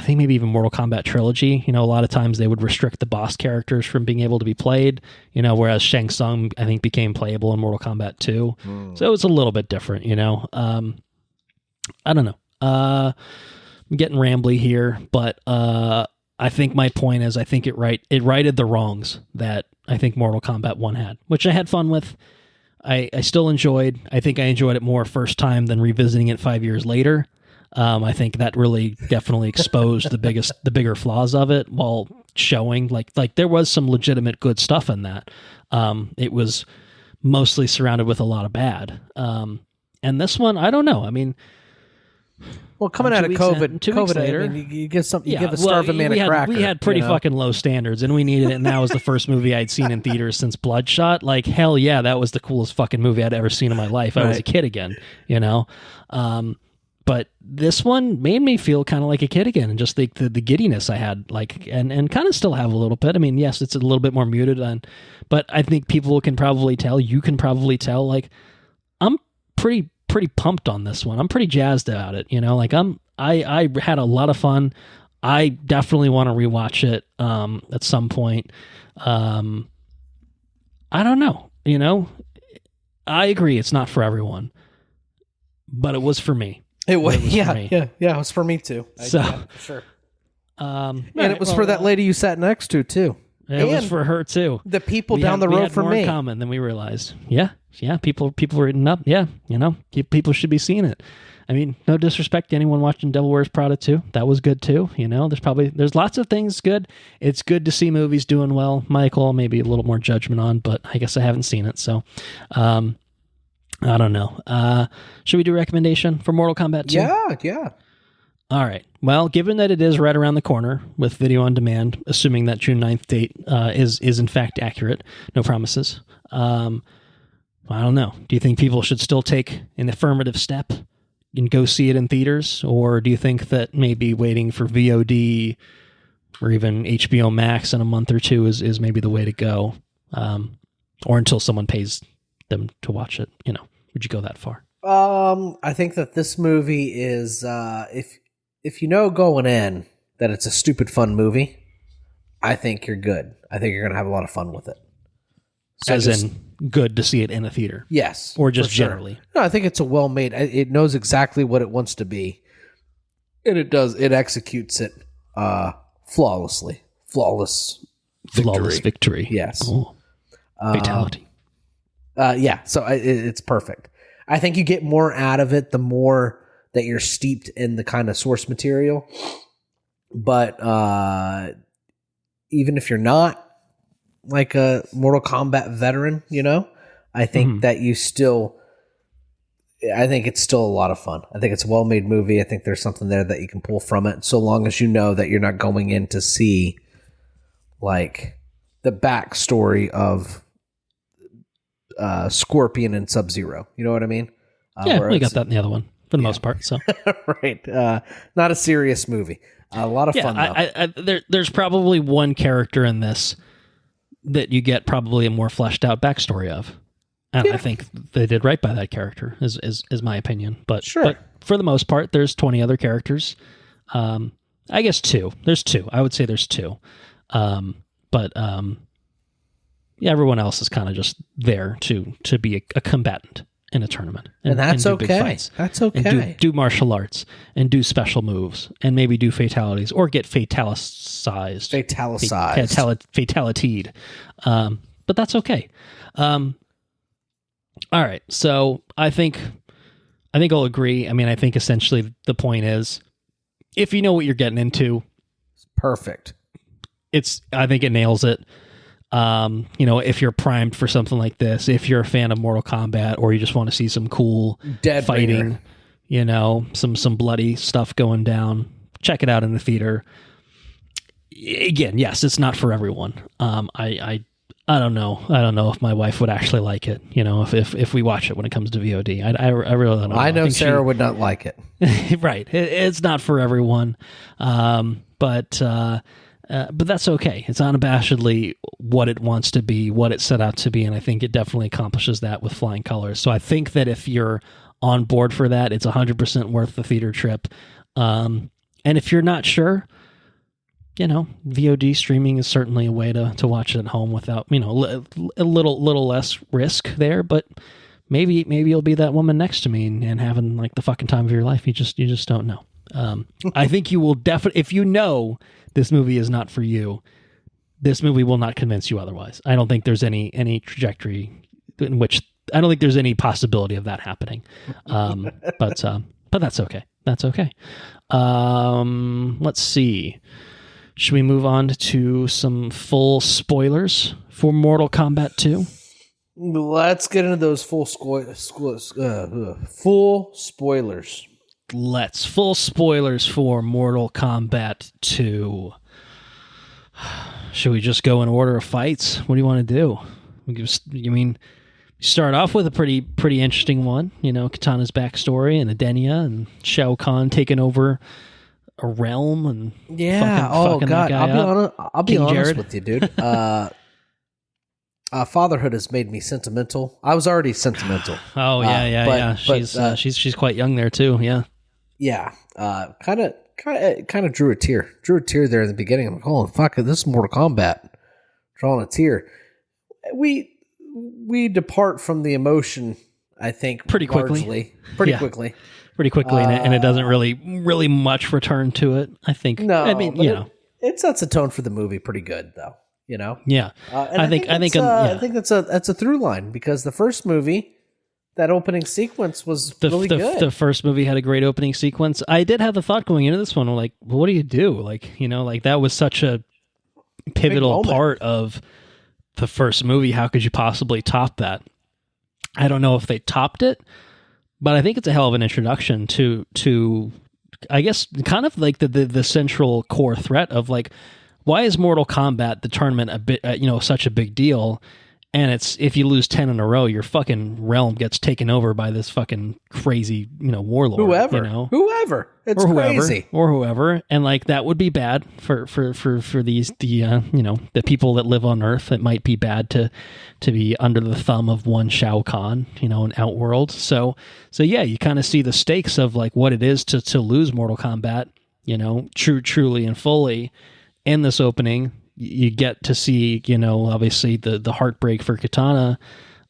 even Mortal Kombat Trilogy. You know, a lot of times they would restrict the boss characters from being able to be played, you know, whereas Shang Tsung, I think, became playable in Mortal Kombat 2. So it was a little bit different, you know. I don't know. I'm getting rambly here, but I think my point is, I think it righted the wrongs that I think Mortal Kombat 1 had, which I had fun with. I still enjoyed. I think I enjoyed it more first time than revisiting it 5 years later. I think that really definitely exposed the bigger flaws of it, while showing like there was some legitimate good stuff in that. It was mostly surrounded with a lot of bad. And this one, I don't know. I mean, well, coming out of COVID, 2 weeks later, I mean, you give something. You give a starving man a cracker. We had pretty fucking low standards, and we needed it. And that was the first movie I'd seen in theaters since Bloodshot. Like, hell yeah, that was the coolest fucking movie I'd ever seen in my life. I was a kid again, you know. But this one made me feel kind of like a kid again, and just the giddiness I had, like, and kind of still have a little bit. I mean, yes, it's a little bit more muted, but I think people can probably tell. You can probably tell. Like, I'm pretty pumped on this one. I'm pretty jazzed about it. You know, like I had a lot of fun. I definitely want to rewatch it at some point. I don't know. You know, I agree. It's not for everyone, but it was for me. It was yeah. It was for me too. So sure. And it was for that lady you sat next to too. It was for her too. The people down the road from me. We had more in common than we realized. Yeah. People were eating up. Yeah, you know, people should be seeing it. I mean, no disrespect to anyone watching Devil Wears Prada 2. That was good too. You know, there's lots of things good. It's good to see movies doing well. Michael, maybe a little more judgment on, but I guess I haven't seen it, so I don't know. Should we do a recommendation for Mortal Kombat 2? Yeah. All right. Well, given that it is right around the corner with video on demand, assuming that June 9th date is in fact accurate, no promises. I don't know. Do you think people should still take an affirmative step and go see it in theaters? Or do you think that maybe waiting for VOD or even HBO Max in a month or two is maybe the way to go? Or until someone pays them to watch it, you know, would you go that far? I think that this movie is, if you know going in that it's a stupid fun movie, I think you're good. I think you're going to have a lot of fun with it. So in good to see it in a theater? Yes. Or just generally? No, I think it's a well-made, it knows exactly what it wants to be. And it executes it flawlessly. Flawless victory. Yes. Oh. Fatality. So it's perfect. I think you get more out of it the more that you're steeped in the kind of source material. But even if you're not like a Mortal Kombat veteran, I think that you still, I think it's still a lot of fun. I think it's a well-made movie. I think there's something there that you can pull from it, so long as you know that you're not going in to see like the backstory of Scorpion and Sub-Zero. You know what I mean? We got that in the other one for the most part. So right, not a serious movie. A lot of fun though. There's probably one character in this that you get probably a more fleshed out backstory of. And I think they did right by that character, is my opinion. But, but for the most part, there's 20 other characters. I guess two. There's two. I would say there's two. Everyone else is kind of just there to be a combatant in a tournament. And that's do big okay. fights, that's okay. And do martial arts and do special moves and maybe do fatalities or get fatalicized. Fatalitied. But that's okay. All right. So I think I'll agree. I mean, I think essentially the point is if you know what you're getting into, perfect. I think it nails it. If you're primed for something like this, if you're a fan of Mortal Kombat or you just want to see some cool Dead fighting, some bloody stuff going down, check it out in the theater. Again, yes, it's not for everyone. I don't know. I don't know if my wife would actually like it. If we watch it when it comes to VOD, I really don't know. I know Sarah would not like it. Right. It's not for everyone. But that's okay. It's unabashedly what it wants to be, what it set out to be, and I think it definitely accomplishes that with flying colors. So I think that if you're on board for that, it's 100% worth the theater trip. And if you're not sure, VOD streaming is certainly a way to watch it at home without, a little less risk there, but maybe you'll be that woman next to me and having like the fucking time of your life. You just don't know. I think you will definitely, if you know this movie is not for you, this movie will not convince you otherwise. I don't think there's any trajectory in which, I don't think there's any possibility of that happening. But that's okay. That's okay. Let's see. Should we move on to some full spoilers for Mortal Kombat 2? Let's get into those full spoilers. Let's. Full spoilers for Mortal Kombat 2. Should we just go in order of fights? What do you want to do? You start off with a pretty interesting one. Katana's backstory and Edenia and Shao Kahn taking over a realm and fucking God, that guy I'll be honest Jared. with you, dude. Fatherhood has made me sentimental. I was already sentimental. Yeah. She's quite young there too. Yeah. Kind of drew a tear. Drew a tear there in the beginning. I'm like, holy fuck, this is Mortal Kombat. Drawing a tear. We depart from the emotion, I think, pretty quickly. Pretty quickly, and it doesn't really much return to it. I think. No, I mean, it sets a tone for the movie pretty good, though. Yeah. I think that's a through line because the first movie, that opening sequence was really good. The first movie had a great opening sequence. I did have the thought going into this one, like, well, what do you do? Like, that was such a pivotal part of the first movie. How could you possibly top that? I don't know if they topped it. But I think it's a hell of an introduction to I guess, kind of like the central core threat of like, why is Mortal Kombat, the tournament, a bit, such a big deal? And it's, if you lose 10 in a row, your fucking realm gets taken over by this fucking crazy, warlord. Whoever. It's crazy. Or whoever. And like, that would be bad for the people that live on Earth. It might be bad to be under the thumb of one Shao Kahn, an outworld. So yeah, you kind of see the stakes of like what it is to lose Mortal Kombat, truly and fully in this opening. You get to see, obviously the heartbreak for Katana.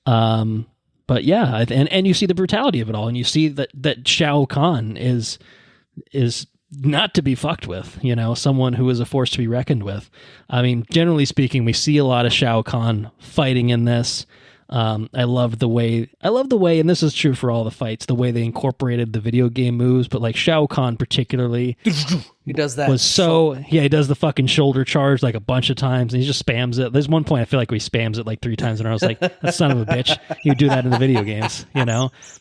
But yeah, and you see the brutality of it all, and you see that Shao Kahn is not to be fucked with, someone who is a force to be reckoned with. I mean, generally speaking, we see a lot of Shao Kahn fighting in this. I love the way, and this is true for all the fights, the way they incorporated the video game moves, but like Shao Kahn particularly, He does that. he does the fucking shoulder charge like a bunch of times, and he just spams it. There's one point I feel like he spams it like 3 times in a row. I was like, that son of a bitch, you do that in the video games,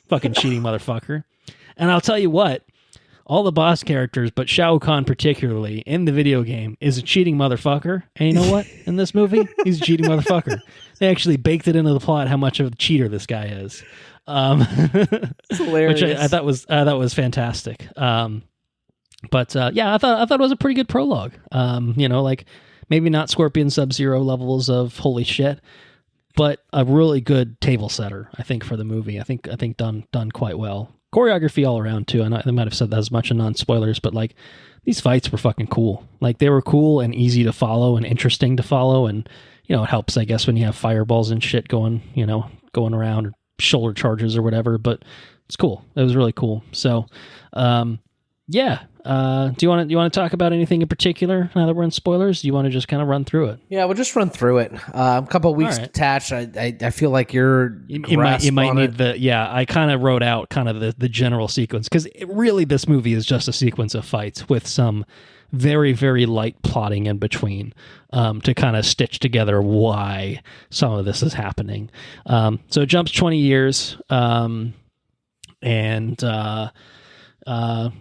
fucking cheating motherfucker. And I'll tell you what, all the boss characters, but Shao Kahn particularly, in the video game, is a cheating motherfucker. And you know what? In this movie, he's a cheating motherfucker. They actually baked it into the plot how much of a cheater this guy is. It's hilarious. Which I thought was fantastic. But I thought it was a pretty good prologue. Like maybe not Scorpion Sub-Zero levels of holy shit, but a really good table setter, I think, for the movie. I think done quite well. Choreography all around too. And I might have said that as much in non-spoilers, but like these fights were fucking cool. Like they were cool and easy to follow and interesting to follow. And it helps, I guess, when you have fireballs and shit going around, or shoulder charges or whatever. But it's cool. It was really cool. So, yeah. Do you want to talk about anything in particular now that we're in spoilers? Do you want to just kind of run through it? Yeah, we'll just run through it. A couple of weeks attached. I feel like you might need I kind of wrote out kind of the general sequence, because really this movie is just a sequence of fights with some very, very light plotting in between to kind of stitch together why some of this is happening. So it jumps 20 years and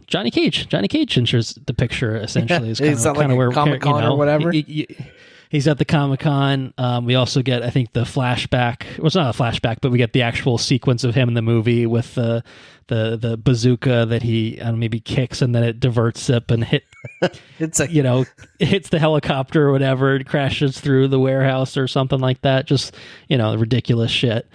Johnny Cage enters the picture essentially. Is kind of where Comic-Con or whatever. He's at the Comic-Con. We also get, I think, the flashback. Well, it's not a flashback, but we get the actual sequence of him in the movie with the bazooka that he maybe kicks, and then it diverts up and hits the helicopter or whatever. It crashes through the warehouse or something like that. Just ridiculous shit,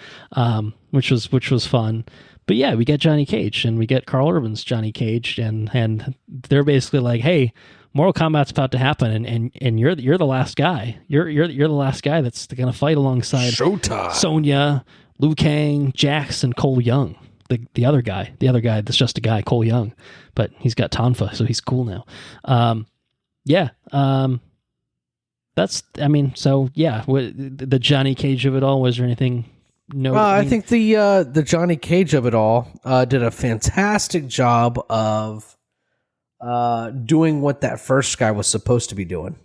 which was fun. But yeah, we get Johnny Cage, and we get Carl Urban's Johnny Cage, and they're basically like, "Hey, Mortal Kombat's about to happen, and you're the last guy. You're the last guy that's going to fight alongside Showtime. Sonya, Liu Kang, Jax, and Cole Young, the other guy that's just a guy, Cole Young, but he's got Tonfa, so he's cool now. The Johnny Cage of it all. Was there anything? No, I think the Johnny Cage of it all did a fantastic job of doing what that first guy was supposed to be doing,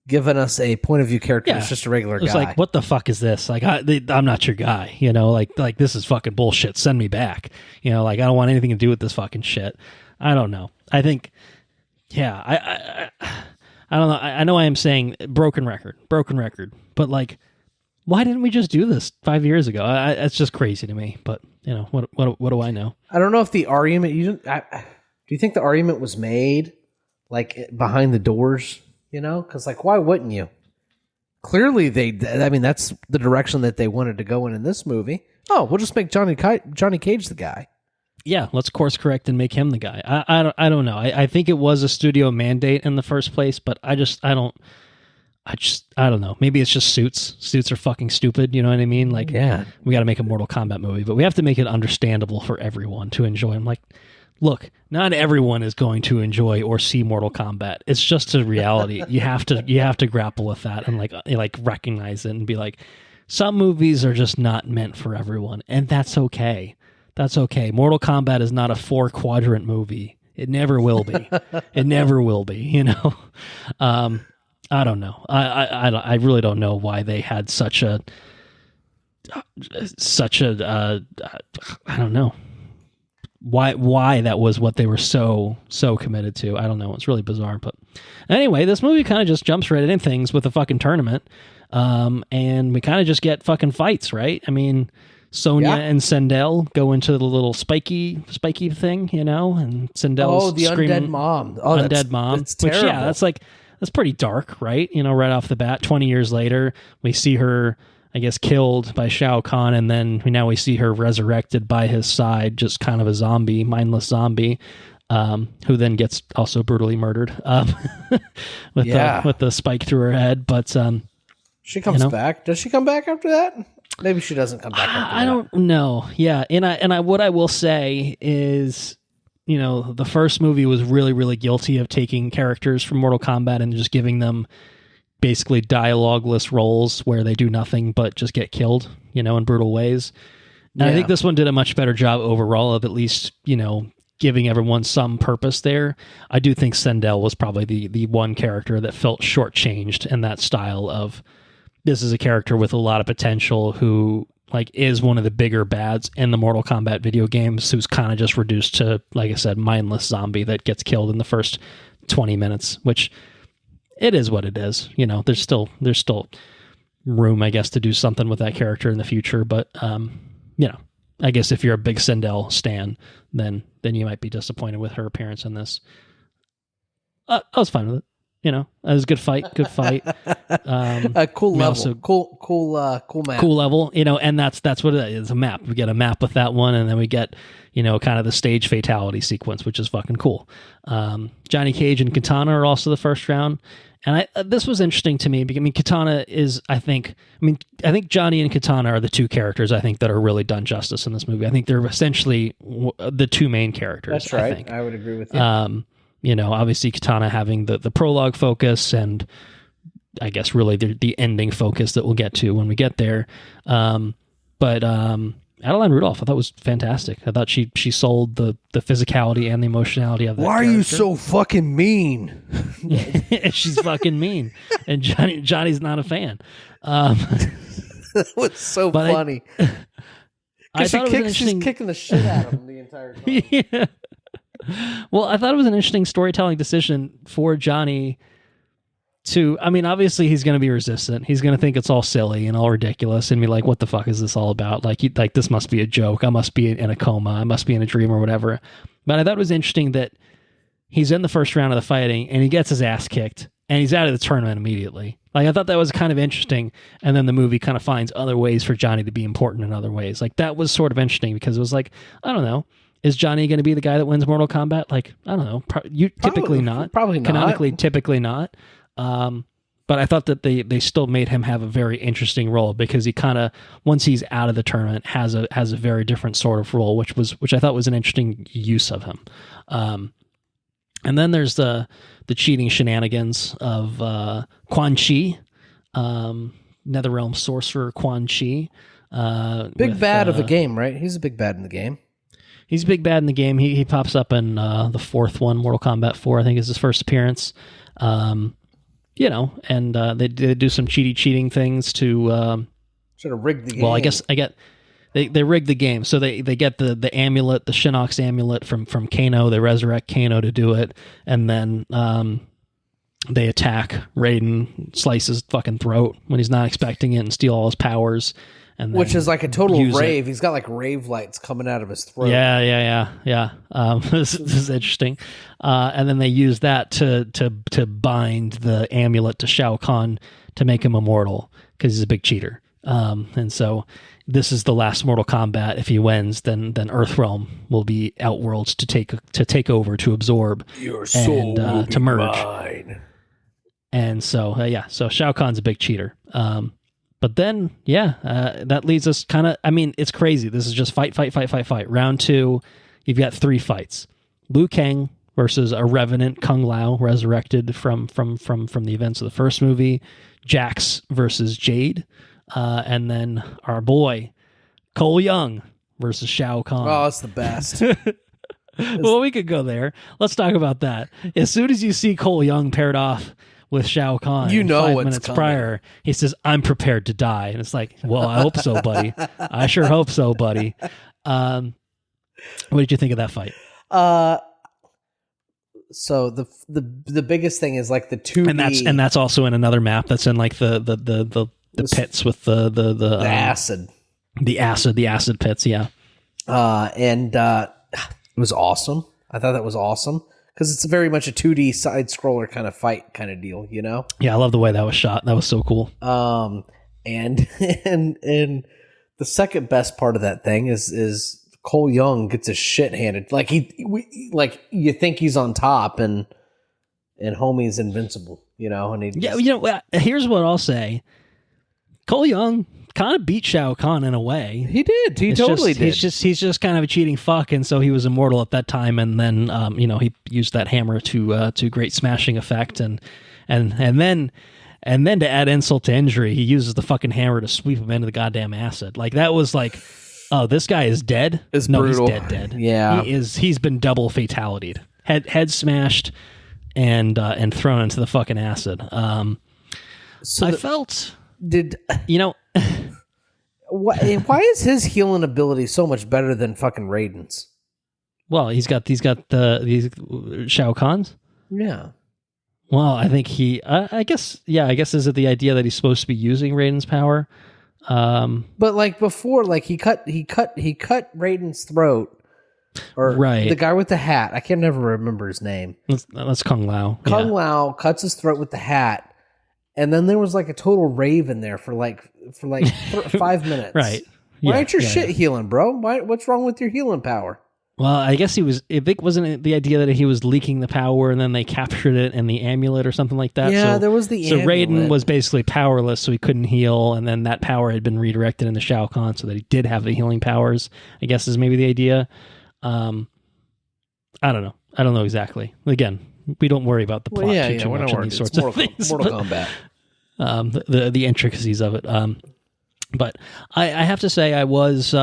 giving us a point of view character that's just a regular guy. It's like, what the fuck is this? Like, I'm not your guy, like this is fucking bullshit. Send me back. Like, I don't want anything to do with this fucking shit. I don't know. I think, I don't know. I know I am saying broken record, but like, why didn't we just do this 5 years ago? It's just crazy to me. But what do I know? I don't know if the argument do you think the argument was made like behind the doors? Because like, why wouldn't you? Clearly, that's the direction that they wanted to go in this movie. Oh, we'll just make Johnny Cage the guy. Yeah, let's course correct and make him the guy. I don't know. I think it was a studio mandate in the first place, but I don't know. Maybe it's just suits. Suits are fucking stupid. You know what I mean? Like, yeah, we got to make a Mortal Kombat movie, but we have to make it understandable for everyone to enjoy. I'm like, look, not everyone is going to enjoy or see Mortal Kombat. It's just a reality. You have to grapple with that and like recognize it and be like, some movies are just not meant for everyone, and that's okay. That's okay. Mortal Kombat is not a 4-quadrant movie. It never will be. It never will be. I don't know. I really don't know why they had such a I don't know why that was what they were so committed to. I don't know. It's really bizarre. But anyway, this movie kind of just jumps right into things with a fucking tournament, and we kind of just get fucking fights, right? I mean, Sonya and Sindel go into the little spiky thing, and Sindel's the screaming, undead mom. Undead mom. That's terrible. That's pretty dark, right? Right off the bat. 20 years later, we see her, I guess, killed by Shao Kahn, and then now we see her resurrected by his side, just kind of a zombie, mindless zombie, who then gets also brutally murdered with the spike through her head. But she comes back. Does she come back after that? Maybe she doesn't come back after that. I don't know. Yeah, and I what I will say is, the first movie was really, really guilty of taking characters from Mortal Kombat and just giving them basically dialogueless roles where they do nothing but just get killed, in brutal ways. And I think this one did a much better job overall of at least, giving everyone some purpose there. I do think Sindel was probably the one character that felt shortchanged in that style of, this is a character with a lot of potential who is one of the bigger bads in the Mortal Kombat video games, who's kind of just reduced to, like I said, mindless zombie that gets killed in the first 20 minutes, which it is what it is. There's still room, I guess, to do something with that character in the future. But, I guess if you're a big Sindel stan, then you might be disappointed with her appearance in this. I was fine with it. It was a good fight. Cool level. Cool map. Cool level. And that's what it is. A map. We get a map with that one, and then we get, kind of the stage fatality sequence, which is fucking cool. Johnny Cage and Katana are also the first round. And this was interesting to me because, Katana is, I think Johnny and Katana are the two characters, I think, that are really done justice in this movie. I think they're essentially the two main characters. That's right. I think. I would agree with you. Obviously Katana having the prologue focus, and I guess really the ending focus that we'll get to when we get there. But Adeline Rudolph, I thought was fantastic. I thought she sold the physicality and the emotionality of that. Why are you so fucking mean? She's fucking mean, and Johnny's not a fan. That was so funny. She's kicking the shit out of him the entire time. Yeah. Well, I thought it was an interesting storytelling decision for Johnny to, obviously he's going to be resistant. He's going to think it's all silly and all ridiculous and be like, what the fuck is this all about? This must be a joke. I must be in a coma. I must be in a dream or whatever. But I thought it was interesting that he's in the first round of the fighting and he gets his ass kicked and he's out of the tournament immediately. I thought that was kind of interesting. And then the movie kind of finds other ways for Johnny to be important in other ways. That was sort of interesting because it was I don't know. Is Johnny going to be the guy that wins Mortal Kombat? I don't know. Typically not. Probably not. Canonically, typically not. But I thought that they still made him have a very interesting role because he kind of, once he's out of the tournament, has a very different sort of role, which I thought was an interesting use of him. And then there's the cheating shenanigans of Quan Chi, Netherrealm sorcerer Quan Chi. Big bad of the game, right? He's a big bad in the game. He's a big bad in the game. He pops up in the fourth one, Mortal Kombat 4, I think is his first appearance. And they do some cheating things to sort of rig the game. Well, I get they rig the game. So they get the amulet, the Shinnok's amulet from Kano. They resurrect Kano to do it, and then they attack Raiden, slice his fucking throat when he's not expecting it, and steal all his powers. And which is like a total rave. He's got like rave lights coming out of his throat. Yeah. This is interesting. And then they use that to bind the amulet to Shao Kahn to make him immortal because he's a big cheater. And so this is the last Mortal Kombat. If he wins, then Earthrealm will be Outworlds to take over, to absorb, your soul and to merge. Mine. And so so Shao Kahn's a big cheater. But then, that leads us kind of, it's crazy. This is just fight. Round 2, you've got 3 fights. Liu Kang versus a revenant Kung Lao, resurrected from the events of the first movie. Jax versus Jade. And then our boy, Cole Young versus Shao Kahn. Oh, it's the best. Well, we could go there. Let's talk about that. As soon as you see Cole Young paired off with Shao Kahn, 5 minutes prior, he says, "I'm prepared to die," and it's like, well, I hope so, buddy. I sure hope so, buddy. What did you think of that fight? So the biggest thing is like the 2D, and that's also in another map that's in like the pits with the acid, the acid pits, yeah. And it was awesome. I thought that was awesome. Because it's very much a 2D side scroller kind of fight kind of deal, you know? Yeah, I love the way that was shot. That was so cool. And the second best part of that thing is Cole Young gets his shit handed. Like you think he's on top and homie's invincible, you know? And here's what I'll say. Cole Young kind of beat Shao Kahn in a way. He did. He totally did. He's just kind of a cheating fuck, and so he was immortal at that time. And then, he used that hammer to great smashing effect, and then And then to add insult to injury, he uses the fucking hammer to sweep him into the goddamn acid. Like, that was like, oh, this guy is dead? It's no, brutal. he's dead. Yeah. He's been double fatality'd. Head smashed and thrown into the fucking acid. So I felt... Did... You know... Why is his healing ability so much better than fucking Raiden's? Well, he's got these Shao Kahn's. Yeah. Well, I think I guess is it the idea that he's supposed to be using Raiden's power? But like before, like he cut Raiden's throat, or right. The guy with the hat. I can never remember his name. That's Kung Lao. Kung Lao cuts his throat with the hat, and then there was like a total rave in there for 5 minutes. Right. Why ain't your shit healing, bro? What's wrong with your healing power? Well, I guess wasn't it the idea that he was leaking the power and then they captured it in the amulet or something like that? Yeah, there was the amulet. So Raiden was basically powerless, so he couldn't heal, and then that power had been redirected into Shao Kahn so that he did have the healing powers, I guess is maybe the idea. I don't know. I don't know exactly. Again, we don't worry about the plot too much in these sorts of things. Mortal Kombat. The intricacies of it. But I have to say I was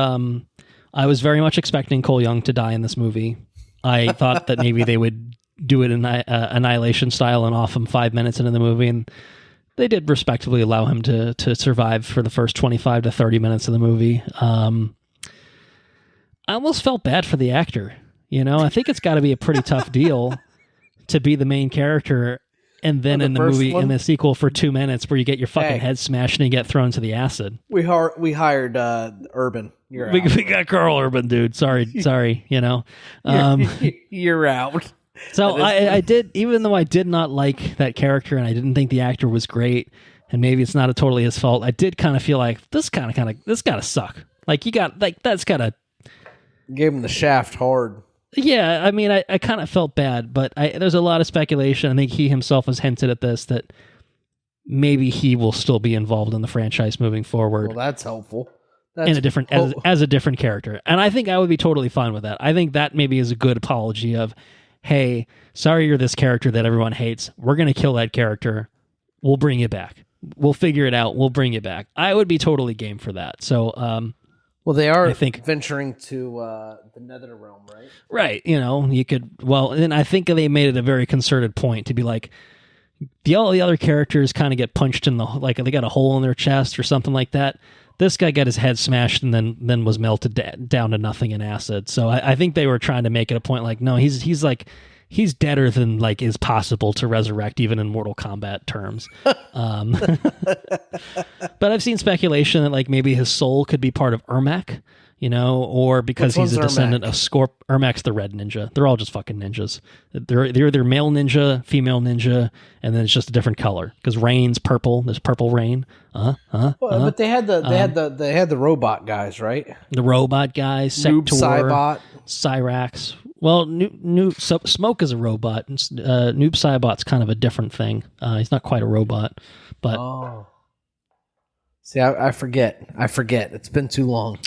very much expecting Cole Young to die in this movie. I thought that maybe they would do it in Annihilation style and off him 5 minutes into the movie, and they did respectably allow him to survive for the first 25 to 30 minutes of the movie. I almost felt bad for the actor. You know, I think it's got to be a pretty tough deal to be the main character, and then in the movie, in the sequel, for 2 minutes where you get your fucking head smashed and you get thrown to the acid. We hired Urban. We got Carl Urban, dude. Sorry. You know, you're out. So I did, even though I did not like that character and I didn't think the actor was great, and maybe it's not totally his fault, I did kind of feel like this gotta suck. Like that's gotta. Gave him the shaft hard. Yeah, I mean, I kind of felt bad, but there's a lot of speculation. I think he himself has hinted at this, that maybe he will still be involved in the franchise moving forward. Well, that's helpful. In a different as a different character, and I think I would be totally fine with that. I think that maybe is a good apology of, hey, sorry you're this character that everyone hates. We're gonna kill that character. We'll bring you back. We'll figure it out. We'll bring you back. I would be totally game for that. So, well, they are, I think, venturing to the Nether Realm, right? Right. You know, you could. Well, and I think they made it a very concerted point to be like, all the other characters kind of get punched in like they got a hole in their chest or something like that. This guy got his head smashed and then was melted down to nothing in acid. So I think they were trying to make it a point like, no, he's deader than like is possible to resurrect even in Mortal Kombat terms. But I've seen speculation that like maybe his soul could be part of Ermac, you know, or because he's a descendant of Ermac's the red ninja. They're all just fucking ninjas. They're either male ninja, female ninja, and then it's just a different color. Because Rain's purple. There's purple Rain. But they had the robot guys, right? The robot guys, Noob Saibot, Cyrax. Well, Smoke is a robot. Noob Saibot's kind of a different thing. He's not quite a robot, but see, I forget. It's been too long.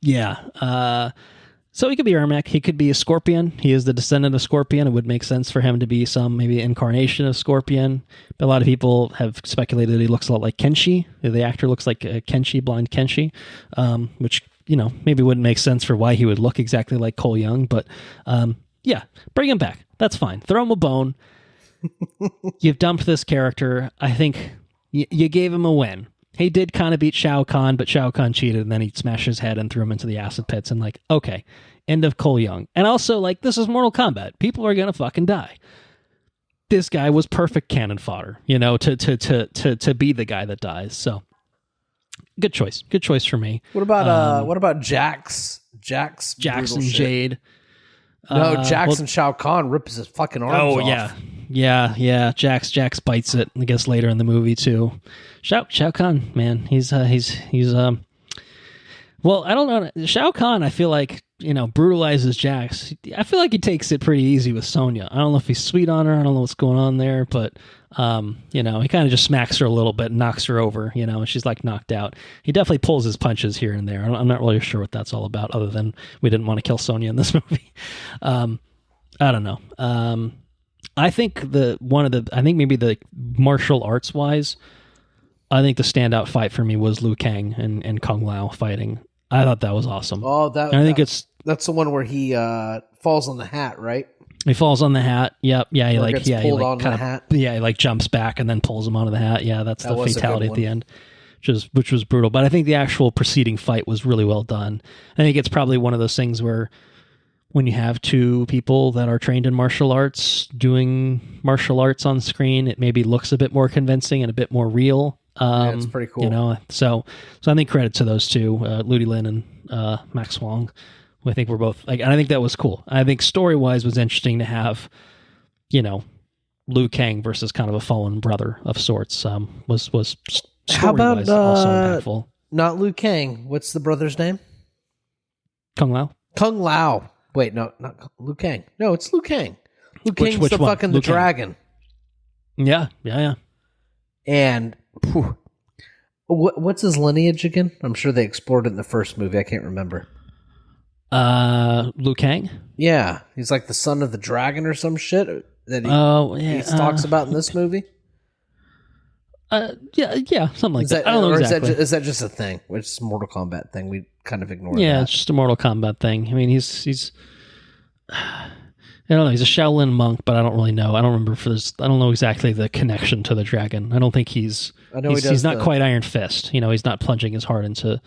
Yeah. So he could be Ermac. He could be a Scorpion. He is the descendant of Scorpion. It would make sense for him to be some maybe incarnation of Scorpion. But a lot of people have speculated he looks a lot like Kenshi. The actor looks like Kenshi, blind Kenshi, which, you know, maybe wouldn't make sense for why he would look exactly like Cole Young. But yeah, bring him back. That's fine. Throw him a bone. You've dumped this character. I think you gave him a win. He did kind of beat Shao Kahn, but Shao Kahn cheated, and then he smashed his head and threw him into the acid pits. And like, okay, end of Cole Young. And also, like, this is Mortal Kombat. People are gonna fucking die. This guy was perfect cannon fodder, you know, to be the guy that dies. So, good choice. Good choice for me. What about Jax? Jax and Jade. No, Jax and Shao Kahn rips his fucking arms off. Yeah. Jax bites it, I guess, later in the movie too. Shao Kahn, man, he's well, I don't know. Shao Kahn, I feel like, you know, brutalizes Jax. I feel like he takes it pretty easy with Sonya. I don't know if he's sweet on her. I don't know what's going on there, but you know, he kind of just smacks her a little bit and knocks her over, you know, and she's like knocked out. He definitely pulls his punches here and there. I'm not really sure what that's all about, other than we didn't want to kill Sonya in this movie. I don't know. I think maybe the martial arts wise, I think the standout fight for me was Liu Kang and Kung Lao fighting. I thought that was awesome. Oh, that's the one where he falls on the hat, right? He falls on the hat. Yep. Yeah. He jumps back and then pulls him onto the hat. Yeah. That's the fatality at the end, which was brutal. But I think the actual preceding fight was really well done. I think it's probably one of those things where when you have two people that are trained in martial arts doing martial arts on screen, it maybe looks a bit more convincing and a bit more real. It's pretty cool. So I think credit to those two, Ludi Lin and Max Wong. I think we're both and I think that was cool. I think story wise was interesting to have, Liu Kang versus kind of a fallen brother of sorts. Was how about also impactful. Not Liu Kang? What's the brother's name? Kung Lao. Kung Lao. Wait, no, not Liu Kang. No, it's Liu Kang. Liu Kang's which the one? fucking Liu the Kang. dragon. Yeah. And what's his lineage again? I'm sure they explored it in the first movie. I can't remember. Liu Kang? Yeah, he's like the son of the dragon or some shit that he talks about in this movie. Yeah, something like that. I don't know exactly. Is that just a thing? It's a Mortal Kombat thing. We kind of ignore that. Yeah, it's just a Mortal Kombat thing. I mean, he's I don't know. He's a Shaolin monk, but I don't really know. I don't remember I don't know exactly the connection to the dragon. I don't think he's not quite Iron Fist. He's not plunging his heart into,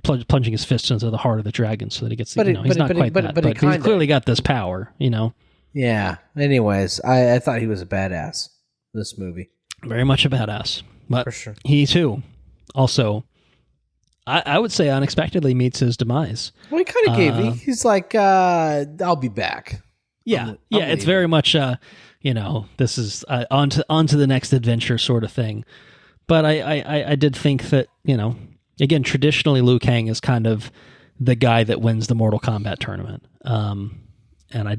plunging his fist into the heart of the dragon so that he gets. He's not quite that. But he's clearly got this power. Yeah. Anyways, I thought he was a badass. This movie. Very much a badass, but for sure. He too, also, I would say unexpectedly meets his demise. Well, he kind of gave. He's like, "I'll be back." Yeah, it's very much, this is on to the next adventure sort of thing. But I did think that, again, traditionally Liu Kang is kind of the guy that wins the Mortal Kombat tournament. And I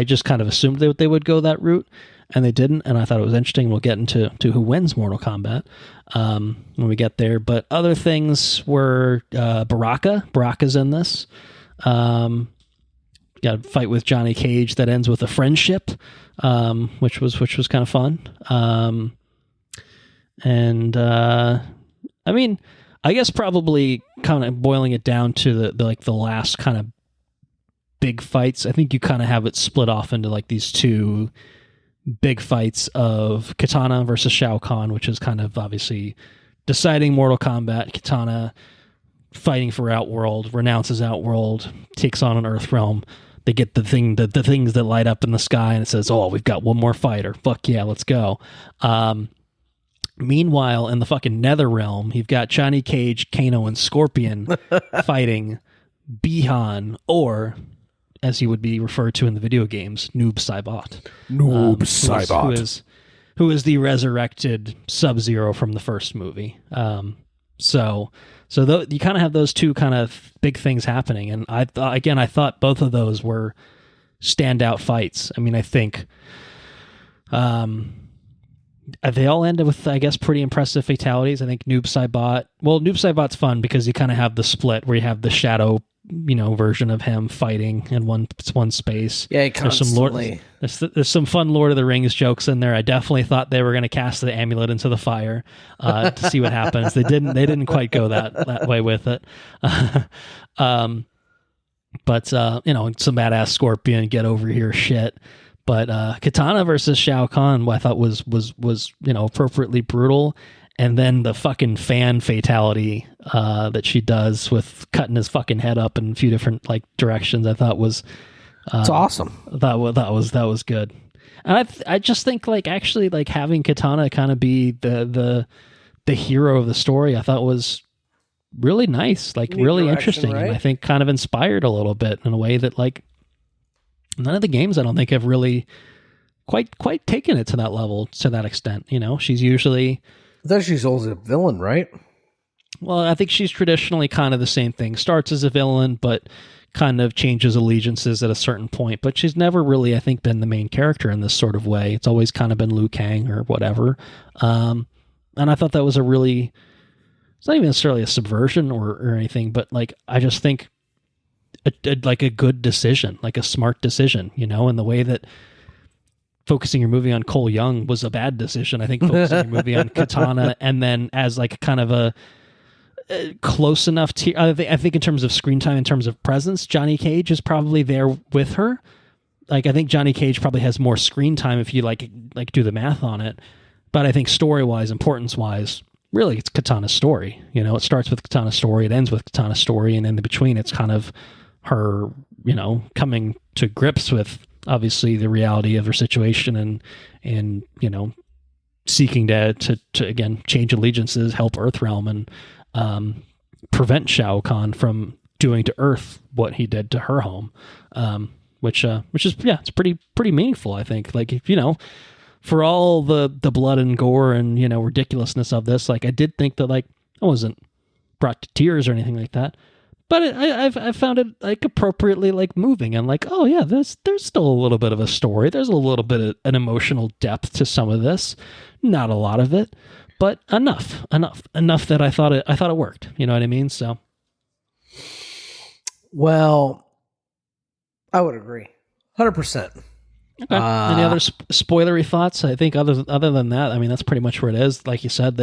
just kind of assumed they would go that route. And they didn't, and I thought it was interesting. We'll get into who wins Mortal Kombat when we get there. But other things were Baraka. Baraka's in this. Got a fight with Johnny Cage that ends with a friendship, which was kind of fun. I mean, I guess probably kind of boiling it down to the last kind of big fights. I think you kind of have it split off into like these two big fights of Kitana versus Shao Kahn, which is kind of obviously deciding Mortal Kombat. Kitana fighting for Outworld, renounces Outworld, takes on an Earth realm. They get the things that light up in the sky, and it says, "Oh, we've got one more fighter. Fuck yeah, let's go." Meanwhile, in the fucking Nether realm, you've got Johnny Cage, Kano, and Scorpion fighting Bihan, or as he would be referred to in the video games, Noob Saibot. Who is the resurrected Sub-Zero from the first movie. So you kind of have those two kind of big things happening, and I thought both of those were standout fights. I mean, I think they all ended with, I guess, pretty impressive fatalities. I think Noob Saibot's fun because you kind of have the split where you have the shadow, version of him fighting in one space. Yeah, constantly. There's some fun Lord of the Rings jokes in there. I definitely thought they were going to cast the amulet into the fire to see what happens. They didn't quite go that way with it. But some badass Scorpion get over here shit. But Kitana versus Shao Kahn, I thought was appropriately brutal. And then the fucking fan fatality that she does with cutting his fucking head up in a few different directions, I thought was it's awesome. That was good. And I just think actually having Kitana kind of be the hero of the story, I thought was really nice, really interesting, right? And I think kind of inspired a little bit in a way that none of the games I don't think have really quite taken it to that level, to that extent. She's usually. I thought she's always a villain, right? Well, I think she's traditionally kind of the same thing. Starts as a villain, but kind of changes allegiances at a certain point. But she's never really, I think, been the main character in this sort of way. It's always kind of been Liu Kang or whatever. And I thought that was it's not even necessarily a subversion or anything, but I just think a good decision, a smart decision, in the way that focusing your movie on Cole Young was a bad decision. I think focusing your movie on Katana and then as like kind of a close enough to, I think in terms of screen time, in terms of presence, Johnny Cage is probably there with her. Like, I think Johnny Cage probably has more screen time if you like do the math on it. But I think story-wise, importance-wise, really it's Katana's story. You know, it starts with Katana's story, it ends with Katana's story, and in the between, it's kind of her, you know, coming to grips with obviously the reality of her situation and you know, seeking to again change allegiances, help Earthrealm, and prevent Shao Kahn from doing to Earth what he did to her home. Which is, yeah, it's pretty meaningful, I think. Like, if, you know, for all the blood and gore and, you know, ridiculousness of this, like, I did think that, like, I wasn't brought to tears or anything like that, but I found it, like, appropriately, like, moving, and like, oh yeah, there's still a little bit of a story, there's a little bit of an emotional depth to some of this, not a lot of it, but enough that I thought it worked, you know what I mean? So, well, I would agree, 100%. Okay. Any other spoilery thoughts? I think other than that, I mean, that's pretty much where it is. Like you said,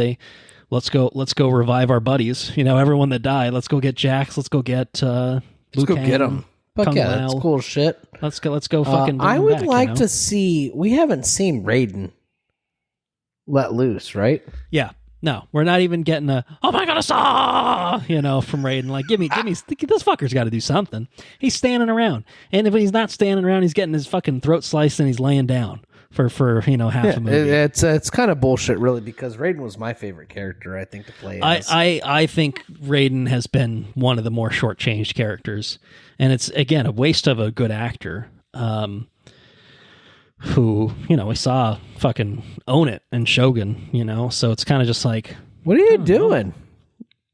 let's go revive our buddies. You know, everyone that died. Let's go get Jax. Let's go get let's go get them. Fuck yeah, that's cool shit. Let's go fucking. I would back, like you know? to see. We haven't seen Raiden let loose, right? Yeah. No, we're not even getting a, oh my god, a saw, you know, from Raiden. Like, give me, this fucker's got to do something. He's standing around. And if he's not standing around, he's getting his fucking throat sliced and he's laying down for you know, half a movie. It's kind of bullshit, really, because Raiden was my favorite character, I think, to play as. I think Raiden has been one of the more shortchanged characters. And it's, again, a waste of a good actor. Who, you know, we saw fucking own it in Shogun, you know, so it's kind of just like, what are you doing?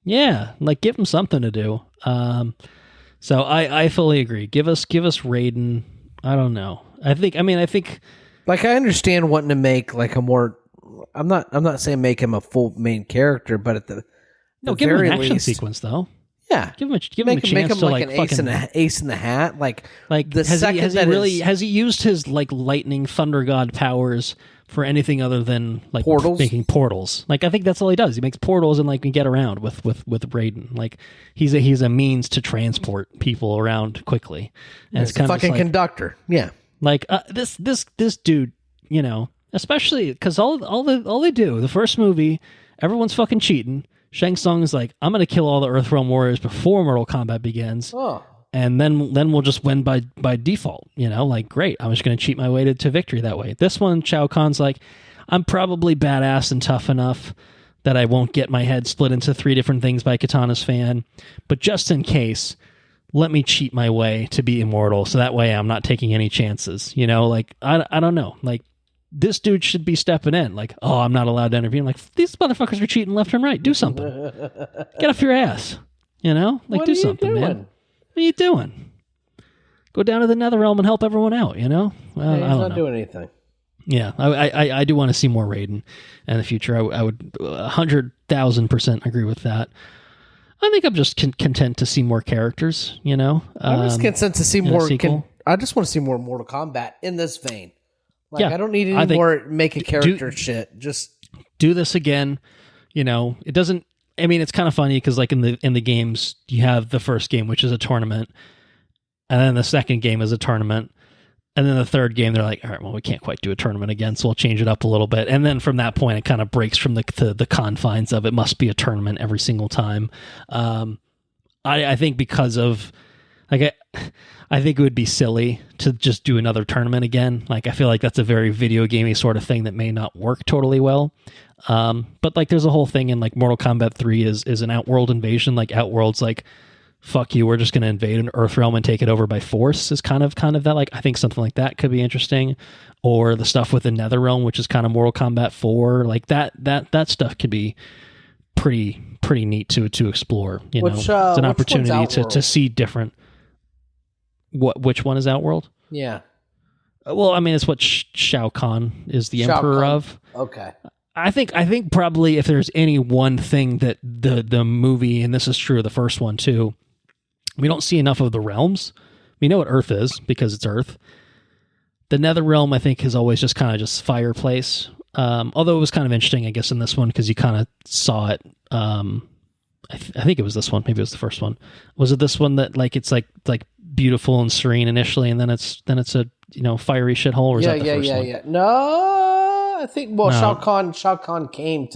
Yeah, like, give him something to do. So I fully agree. Give us Raiden. I don't know. I think like, I understand wanting to make like a more, I'm not saying make him a full main character, but at the give him an action least, sequence though. Yeah, give him a chance make him to like like an ace in the hat. Like the has he used his like lightning thunder god powers for anything other than like portals? Making portals? Like, I think that's all he does. He makes portals and like can get around with Raiden. Like, he's a means to transport people around quickly. And it's kind of fucking like, conductor. Yeah, like this dude, you know, especially because all they do the first movie, everyone's fucking cheating. Shang Tsung is like, I'm going to kill all the Earthrealm warriors before Mortal Kombat begins. Oh. And then we'll just win by default, you know, like, great. I'm just going to cheat my way to victory that way. This one, Shao Kahn's like, I'm probably badass and tough enough that I won't get my head split into 3 different things by Katana's fan. But just in case, let me cheat my way to be immortal. So that way I'm not taking any chances, you know, like, I don't know. Like, this dude should be stepping in. Like, oh, I'm not allowed to intervene. I'm like, these motherfuckers are cheating left and right. Do something. Get off your ass. You know? Like, what do something, doing? man. What are you doing? Go down to the Netherrealm and help everyone out, you know? He's not doing anything. Yeah, I do want to see more Raiden in the future. I would 100,000% agree with that. I think I'm just content to see more characters, you know? I'm just content to see more. I just want to see more Mortal Kombat in this vein. Like, yeah, I don't need any more make a character shit. Just do this again. You know, it doesn't. I mean, it's kind of funny because, like, in the games, you have the first game, which is a tournament, and then the second game is a tournament, and then the third game, they're like, all right, well, we can't quite do a tournament again, so we'll change it up a little bit. And then from that point, it kind of breaks from the confines of it must be a tournament every single time. I think because of, like, I think it would be silly to just do another tournament again. Like, I feel like that's a very video gamey sort of thing that may not work totally well. But like, there's a whole thing in like Mortal Kombat 3 is an Outworld invasion. Like, Outworld's like, fuck you, we're just going to invade an Earthrealm and take it over by force is kind of that. Like, I think something like that could be interesting. Or the stuff with the Netherrealm, which is kind of Mortal Kombat 4. Like, that stuff could be pretty neat to explore. You know, it's an opportunity to see different. Which one is Outworld? Yeah. Well, I mean, it's what Shao Kahn is the emperor of. Okay. I think probably if there's any one thing that the movie, and this is true of the first one too, we don't see enough of the realms. We know what Earth is because it's Earth. The Netherrealm, I think, is always just kind of just fireplace. Although it was kind of interesting, I guess, in this one because you kind of saw it. I think it was this one. Maybe it was the first one. Was it this one that like it's like beautiful and serene initially, and then it's a fiery shithole? Or is that the first one? Yeah. No, I think Shao Kahn came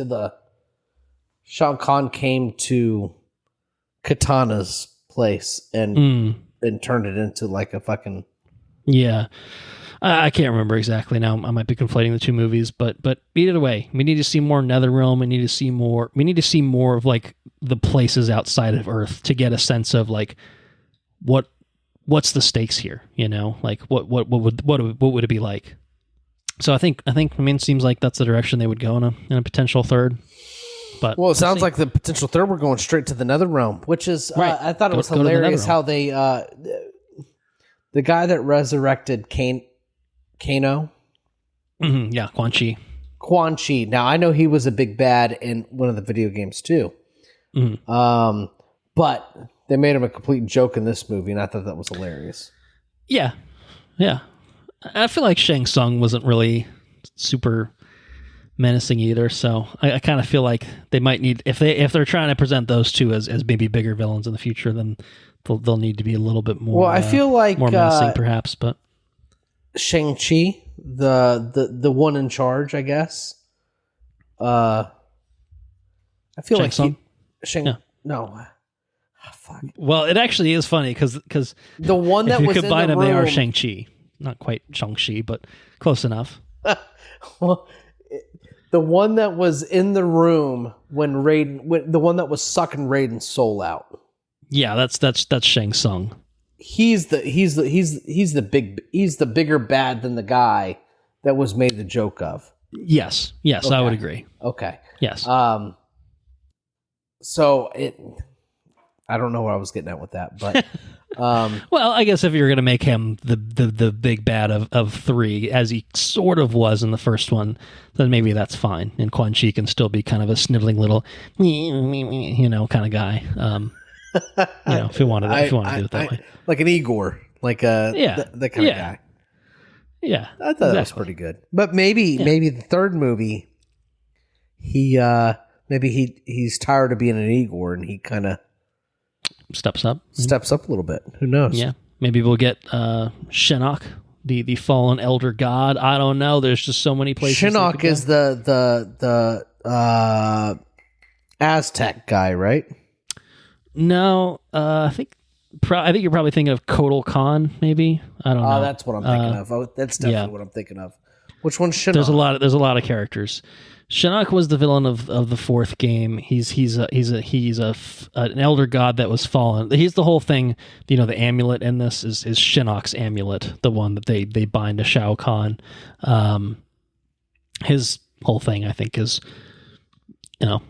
to Katana's place and turned it into like a fucking I can't remember exactly now. I might be conflating the two movies, but either way, we need to see more Netherrealm. We need to see more of like the places outside of Earth to get a sense of like what's the stakes here. Like what would it be like? So I think it seems like that's the direction they would go in a potential third. But it sounds like the potential third. We're going straight to the Netherrealm, which is right. I thought it was hilarious how they the guy that resurrected Kano. Mm-hmm, yeah, Quan Chi. Now I know he was a big bad in one of the video games too. Mm-hmm. But they made him a complete joke in this movie, and I thought that was hilarious. Yeah. I feel like Shang Tsung wasn't really super menacing either, so I kind of feel like they might need if they're trying to present those two as maybe bigger villains in the future, then they'll need to be a little bit more. Well, I feel like more menacing, perhaps, but. Shang-Chi, the one in charge, I guess. I feel No. Oh, fuck. Well, it actually is funny because the one that was combine in them, the room, they are Shang-Chi. Not quite Shang-Chi, but close enough. Well, the one that was in the room when the one that was sucking Raiden's soul out. Yeah, that's Shang Tsung. He's the bigger bad than the guy that was made the joke of. Yes, okay. I would agree. Okay. Yes. So I don't know where I was getting at with that, but well, I guess if you're going to make him the big bad of three, as he sort of was in the first one, then maybe that's fine. And Quan Chi can still be kind of a sniveling little, kind of guy. If you want to do it that way, like an Igor, like that kind of guy. Yeah, I thought that was pretty good. But maybe the third movie, he's tired of being an Igor, and he kind of steps up a little bit. Who knows? Yeah, maybe we'll get Shinnok, the fallen elder god. I don't know. There's just so many places. Shinnok is the Aztec guy, right? No, I think you're probably thinking of Kotal Khan, maybe. I don't know. That's what I'm thinking of. Oh, that's definitely what I'm thinking of. Which one's Shinnok? There's a lot of characters. Shinnok was the villain of the fourth game. He's an elder god that was fallen. He's the whole thing. The amulet in this is Shinnok's amulet, the one that they bind to Shao Kahn. His whole thing, I think, is.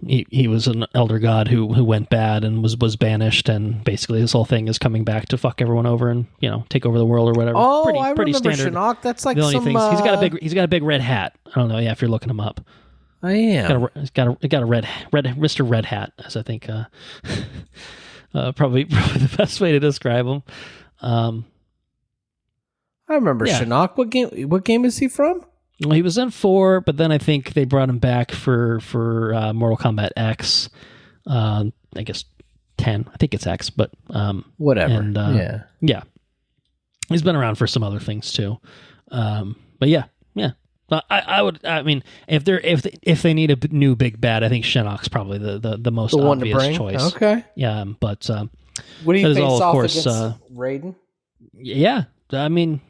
He was an elder god who went bad and was banished, and basically his whole thing is coming back to fuck everyone over and take over the world or whatever. Oh, I pretty remember standard. Shinnok. That's like some. Things. He's got a big red hat. I don't know. Yeah, if you're looking him up, I am. He's got a red Mr. Red Hat, as I think probably the best way to describe him. I remember Shinnok. What game is he from? Well, he was in 4, but then I think they brought him back for Mortal Kombat X. I guess 10. I think it's X, but whatever. And, yeah. He's been around for some other things too. But yeah. I mean, if they need a new big bad, I think Shinnok's probably the most obvious choice. Okay. Yeah, but what do you face off against Raiden? Yeah, I mean.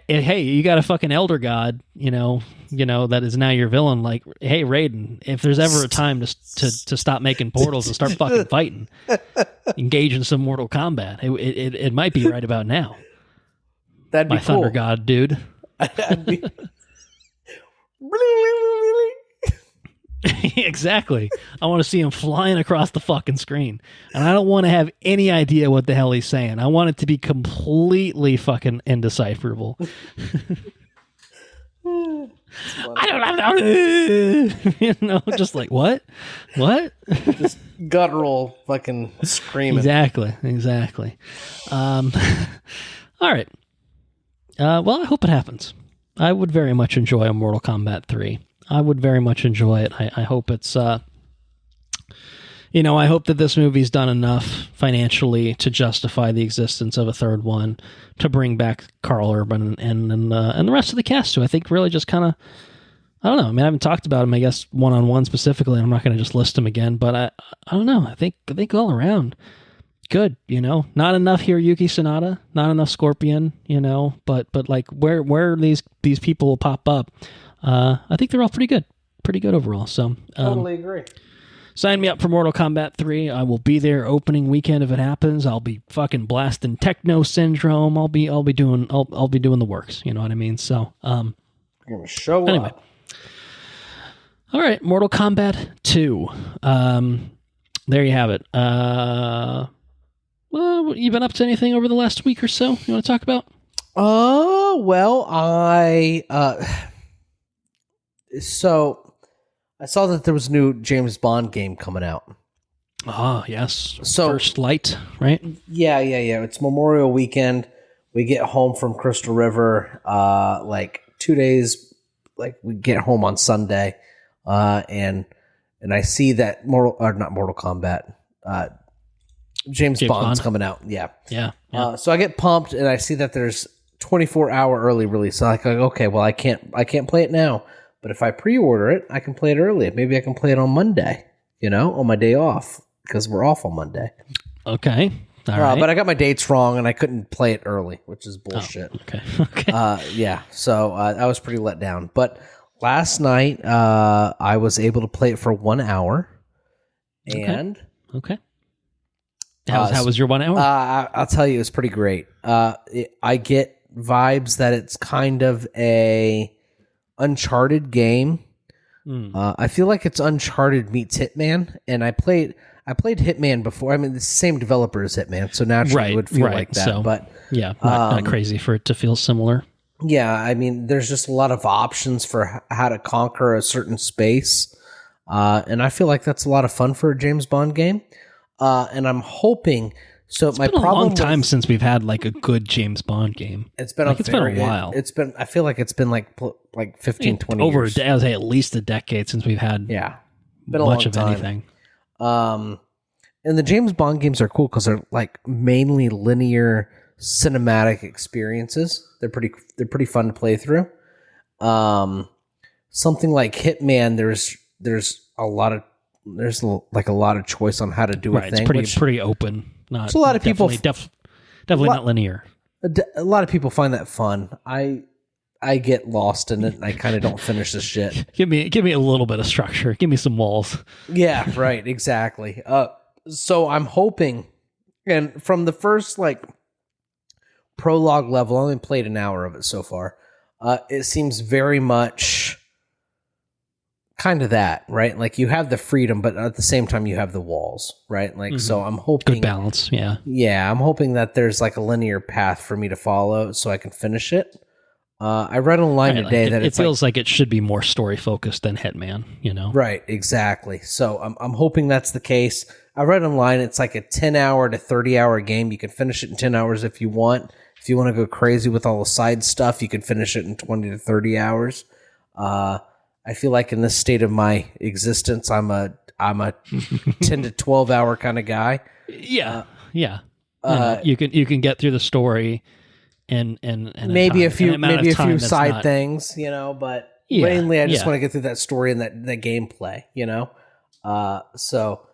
Hey, you got a fucking elder god, that is now your villain. Like, hey, Raiden, if there's ever a time to stop making portals and start fucking fighting, engage in some Mortal Kombat, it might be right about now. That'd be my thunder god, dude. Exactly. I want to see him flying across the fucking screen. And I don't want to have any idea what the hell he's saying. I want it to be completely fucking indecipherable. I don't know. Just like, what? Just guttural fucking screaming. Exactly. All right. Well, I hope it happens. I would very much enjoy a Mortal Kombat 3. I would very much enjoy it. I hope it's, I hope that this movie's done enough financially to justify the existence of a third one, to bring back Carl Urban and the rest of the cast, who I think really just kind of, I don't know. I mean, I haven't talked about him, I guess, one-on-one specifically, and I'm not going to just list him again, but I don't know. I think all around, good, Not enough Hiroyuki Sanada, not enough Scorpion, but like where these people will pop up, I think they're all pretty good overall. So Totally agree. Sign me up for Mortal Kombat 3. I will be there opening weekend if it happens. I'll be fucking blasting Techno Syndrome. I'll be doing the works. You know what I mean? So You're gonna show anyway. up. All right, Mortal Kombat 2. There you have it. Well, you been up to anything over the last week or so you want to talk about? Well, so I saw that there was a new James Bond game coming out. Ah, yes. So First Light, right? Yeah. It's Memorial Weekend. We get home from Crystal River, 2 days. Like we get home on Sunday, and I see that not Mortal Kombat. James Bond's coming out. Yeah. So I get pumped, and I see that there's 24-hour early release. So I'm like, okay, well, I can't play it now, but if I pre-order it, I can play it early. Maybe I can play it on Monday, on my day off, because we're off on Monday. Okay. All right. But I got my dates wrong, and I couldn't play it early, which is bullshit. Oh, okay. Yeah. So I was pretty let down. But last night, I was able to play it for 1 hour, and okay. How was your 1 hour? I'll tell you, it's pretty great. I get vibes that it's kind of a Uncharted game. I feel like it's Uncharted meets Hitman, and I played Hitman before. I mean, the same developer as Hitman, so naturally it would feel like that. So, but yeah, not crazy for it to feel similar. Yeah, I mean, there's just a lot of options for how to conquer a certain space, and I feel like that's a lot of fun for a James Bond game. And I'm hoping. So it's been a long time since we've had like a good James Bond game. It's been it's been a while. I feel like it's been like 15, 20 over years. I would say at least a decade since we've had been much of anything. And the James Bond games are cool because they're like mainly linear cinematic experiences. They're pretty fun to play through. Something like Hitman, there's a lot of choice on how to do a thing. It's pretty open. Not a lot of people definitely not linear. A lot of people find that fun. I get lost in it, and I kind of don't finish the shit. Give me a little bit of structure. Give me some walls. Yeah, right, exactly. So I'm hoping, and from the first prologue level, I only played an hour of it so far. It seems very much kind of that, right? Like you have the freedom, but at the same time you have the walls, right? So I'm hoping good balance. Yeah, I'm hoping that there's like a linear path for me to follow so I can finish it. I read online today that it feels like it should be more story focused than Hitman, Right, exactly. So I'm hoping that's the case. I read online it's like a 10-hour to 30-hour game. You can finish it in 10 hours if you want. If you want to go crazy with all the side stuff, you can finish it in 20 to 30 hours. I feel like in this state of my existence, I'm a 10 to 12 hour kind of guy. Yeah. You can get through the story and maybe a few side things, but mainly I just want to get through that story and that gameplay, So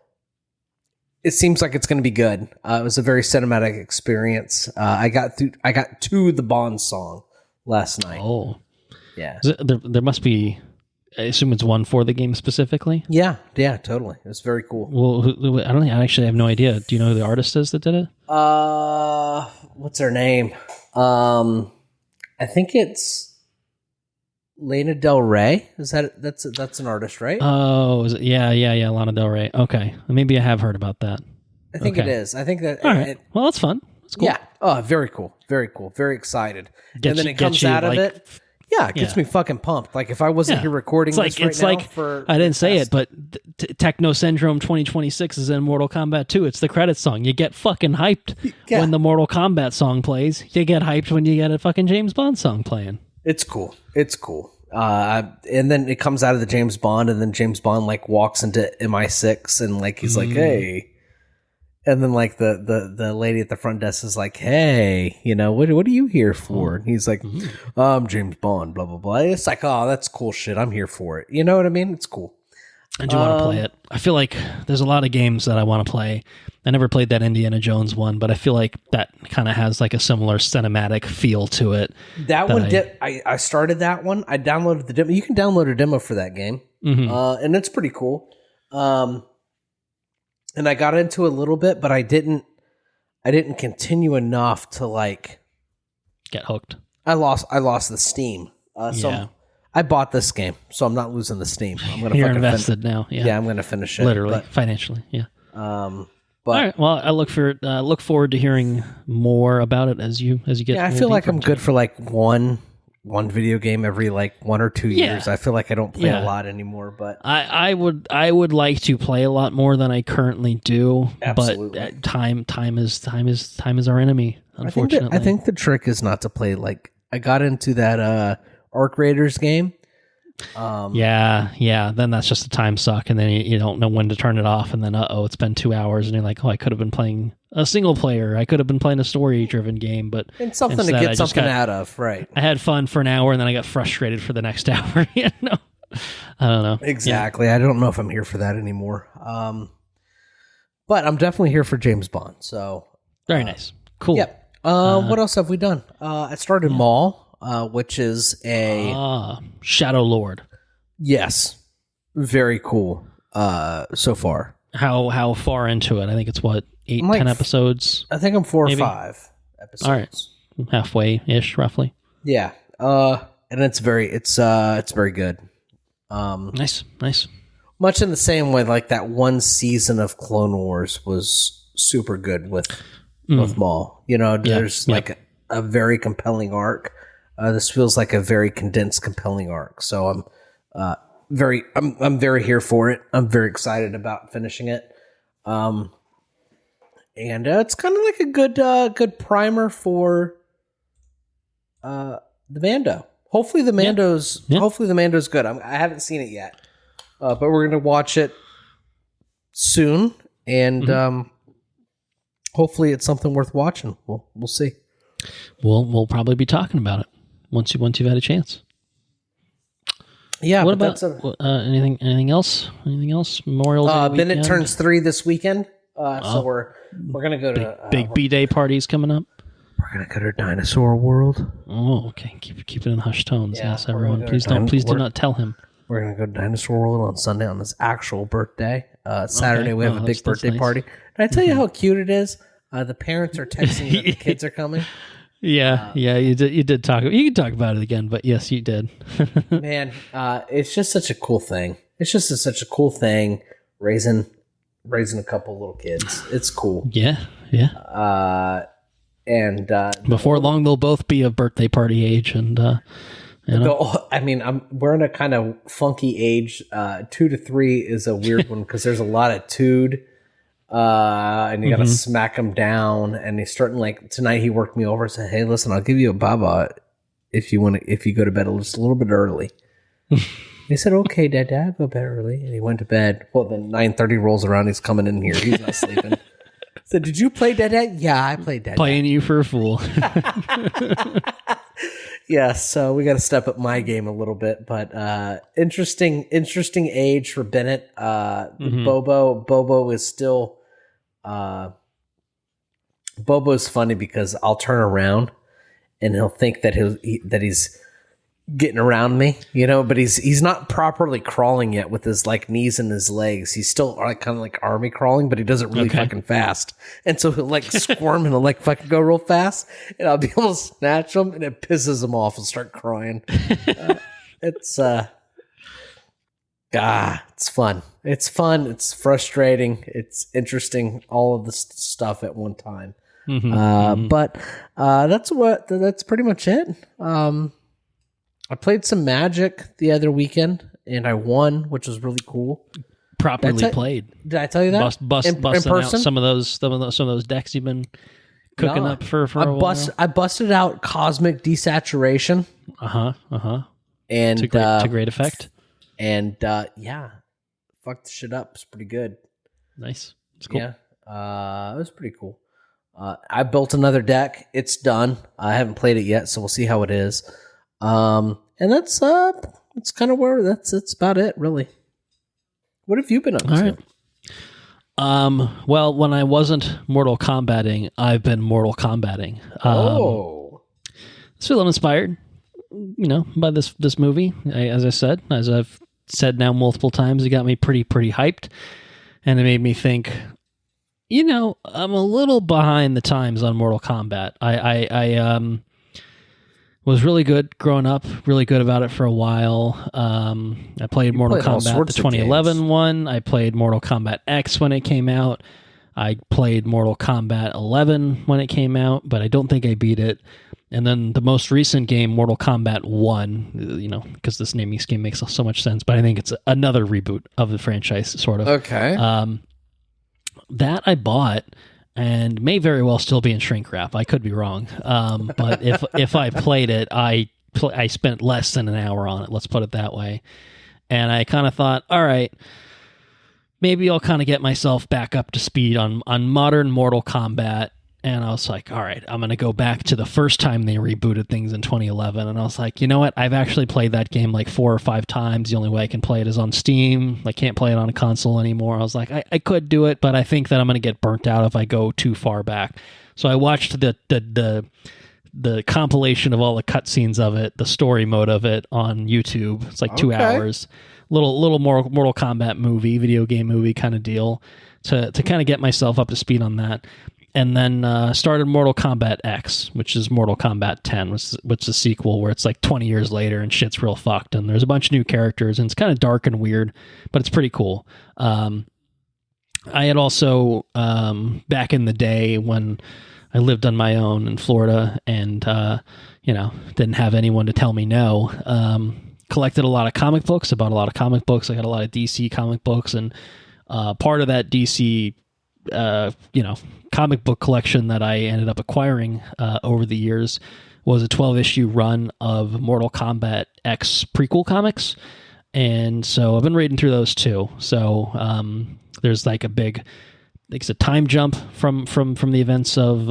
it seems like it's going to be good. It was a very cinematic experience. I got to the Bond song last night. Oh, yeah. There must be. I assume it's one for the game specifically. Yeah, totally. It's very cool. Well, I actually have no idea. Do you know who the artist is that did it? What's her name? I think it's Lana Del Rey. That's an artist, right? Oh, is it? Yeah. Lana Del Rey. Okay, maybe I have heard about that. I think it is. I think that. All right. Well, that's fun. That's cool. Yeah. Oh, very cool. Very cool. Very excited. And then it comes you, out of it. Yeah, it gets me fucking pumped. Like if I wasn't here recording it's like I didn't say it, but Techno Syndrome 2026 is in Mortal Kombat 2. It's the credits song. You get fucking hyped when the Mortal Kombat song plays. You get hyped when you get a fucking James Bond song playing. It's cool. It's cool. And then it comes out of the James Bond, and then James Bond like walks into MI6, and like he's like, "Hey," and then like the lady at the front desk is like, "Hey, you know what are you here for?" And he's like, "I'm James Bond." Blah blah blah. It's like, oh, that's cool shit. I'm here for it. You know what I mean? It's cool. I do want to play it. I feel like there's a lot of games that I want to play. I never played that Indiana Jones one, but I feel like that kind of has like a similar cinematic feel to it. That one, I started that one. I downloaded the demo. You can download a demo for that game, and it's pretty cool. And I got into a little bit, but I didn't continue enough to like get hooked. I lost the Steam. So I bought this game, so I'm not losing the Steam. I'm gonna. You're invested now. Yeah, I'm gonna finish it. Literally, financially. Yeah. But all right. Well, I look forward to hearing more about it as you get. Yeah, I feel like I'm good for like one video game every like 1 or 2 years. I feel like I don't play a lot anymore, but I would like to play a lot more than I currently do. Absolutely. But time is our enemy. Unfortunately, I think the trick is not to play like I got into that Arc Raiders game. Then that's just a time suck, and then you don't know when to turn it off, and then it's been 2 hours, and you're like, I could have been playing a single player, I could have been playing a story driven game, but and something to get something out of, right? I had fun for an hour, and then I got frustrated for the next hour. I don't know exactly. I don't know if I'm here for that anymore. But I'm definitely here for James Bond. So very nice, cool. Yep. What else have we done? I started Maul. Which is a Shadow Lord. Yes, very cool. So far, how far into it? I think it's 10 episodes. I think I'm 4 or 5 episodes. All right, halfway ish, roughly. Yeah, and it's very good. Nice. Much in the same way, like that one season of Clone Wars was super good with Maul. You know, there's like a very compelling arc. This feels like a very condensed, compelling arc. So I'm very here for it. I'm very excited about finishing it. And it's kind of like a good primer for the Mando. Hopefully the Mando's good. I haven't seen it yet, but we're gonna watch it soon, and hopefully it's something worth watching. We'll see. We'll probably be talking about it once you've had a chance. Yeah. What about anything else? Anything else? Memorial Day Bennett turns 3 this weekend, so we're gonna go to big B-Day parties coming up. We're gonna go to Dinosaur World. Oh, okay. Keep it in hushed tones. Yes, everyone. Please do not tell him. We're gonna go to Dinosaur World on Sunday on his actual birthday. Saturday we have a big birthday party. Did I tell you how cute it is? The parents are texting that the kids are coming. Yeah, you did talk. You can talk about it again, but yes, you did. Man, it's just such a cool thing. It's just such a cool thing raising a couple little kids. It's cool. Yeah. And before long, they'll both be of birthday party age, and we're in a kind of funky age. 2 to 3 is a weird one because there's a lot of tood. And you gotta smack him down, and he's starting like tonight. He worked me over and said, "Hey, listen, I'll give you a baba if you go to bed just a little bit early." He said, "Okay, Dad, I'll go to bed early," and he went to bed. Well, then 9:30 rolls around. He's coming in here. He's not sleeping. I said, "Did you play Dad?" Yeah, I played Dad. Playing you for a fool. Yeah, so we got to step up my game a little bit, but interesting age for Bennett. Bobo is still. Bobo's funny because I'll turn around and he'll think that he's getting around me, you know, but he's not properly crawling yet with his like knees and his legs. He's still like kind of like army crawling, but he does it really fucking fast. And so he'll like squirm and he'll like fucking go real fast, and I'll be able to snatch him, and it pisses him off and start crying. It's fun. It's fun. It's frustrating. It's interesting. All of this stuff at one time. But that's pretty much it. I played some Magic the other weekend, and I won, which was really cool. Properly played. Did I tell you that? Busting out some of those decks you've been cooking up for a while. I busted out Cosmic Desaturation. And to great effect. And yeah, fucked the shit up. It's pretty good. Nice. It's cool. Yeah, it was pretty cool. I built another deck. It's done. I haven't played it yet, so we'll see how it is. And that's kind of where that's about it, really. What have you been up to? All right. Well, when I wasn't Mortal Kombating, I've been Mortal Kombating. So I'm inspired, by this movie. As I've said now multiple times, it got me pretty hyped, and it made me think, I'm a little behind the times on Mortal Kombat. I was really good growing up, really good about it for a while. I played Mortal Kombat, the 2011 one. I played Mortal Kombat X when it came out. I played Mortal Kombat 11 when it came out, but I don't think I beat it. And then the most recent game, Mortal Kombat 1, because this naming scheme makes so much sense, but I think it's another reboot of the franchise, sort of. Okay. That I bought and may very well still be in shrink wrap. I could be wrong. But if I played it, I spent less than an hour on it, let's put it that way. And I kind of thought, all right, maybe I'll kind of get myself back up to speed on modern Mortal Kombat. And I was like, all right, I'm going to go back to the first time they rebooted things in 2011. And I was like, you know what? I've actually played that game like 4 or 5 times. The only way I can play it is on Steam. I can't play it on a console anymore. I was like, I could do it, but I think that I'm going to get burnt out if I go too far back. So I watched the compilation of all the cutscenes of it, the story mode of it on YouTube. It's like 2 hours. Little more Mortal Kombat video game movie kind of deal to kind of get myself up to speed on that. And then started Mortal Kombat X, which is Mortal Kombat 10, which is a sequel where it's like 20 years later and shit's real fucked. And there's a bunch of new characters, and it's kind of dark and weird, but it's pretty cool. I had also, back in the day when I lived on my own in Florida and, didn't have anyone to tell me no, collected a lot of comic books. I bought a lot of comic books. I got a lot of DC comic books, and part of that DC comic book collection that I ended up acquiring over the years was a 12-issue run of Mortal Kombat X prequel comics. And so I've been reading through those too. So there's like it's a time jump from the events of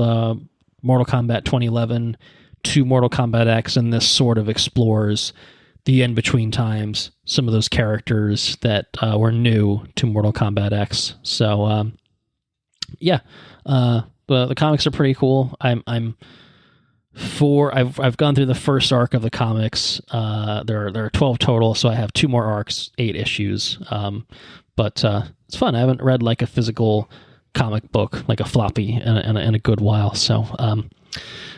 Mortal Kombat 2011 to Mortal Kombat X, and this sort of explores the in-between times, some of those characters that were new to Mortal Kombat X. So the comics are pretty cool. I've gone through the first arc of the comics. There are 12 total, so I have 2 more arcs, 8 issues. But it's fun. I haven't read like a physical comic book, like a floppy, in a good while. So I'm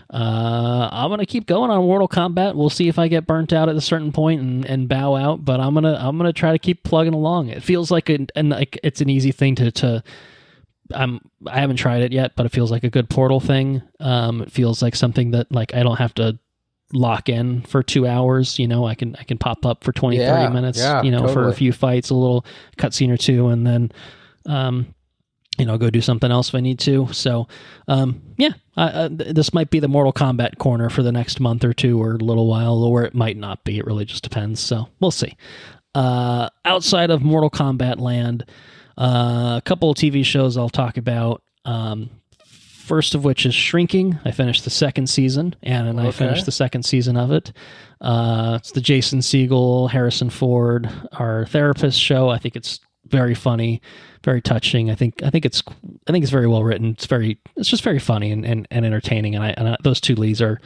gonna keep going on Mortal Kombat. We'll see if I get burnt out at a certain point and bow out. But I'm gonna try to keep plugging along. It feels like it's an easy thing to I haven't tried it yet, but it feels like a good Portal thing. It feels like something that like I don't have to lock in for 2 hours. I can pop up for 20, 30 minutes, totally. For a few fights, a little cutscene or two, and then, go do something else if I need to. So, this might be the Mortal Kombat corner for the next month or two or a little while, or it might not be. It really just depends. So we'll see. Outside of Mortal Kombat land, a couple of TV shows I'll talk about. First of which is Shrinking. I finished the 2nd season. Anna and I finished the 2nd season of it. It's the Jason Segel, Harrison Ford, our therapist show. I think it's very funny, very touching. I think it's very well written. It's just very funny and entertaining. And those 2 leads are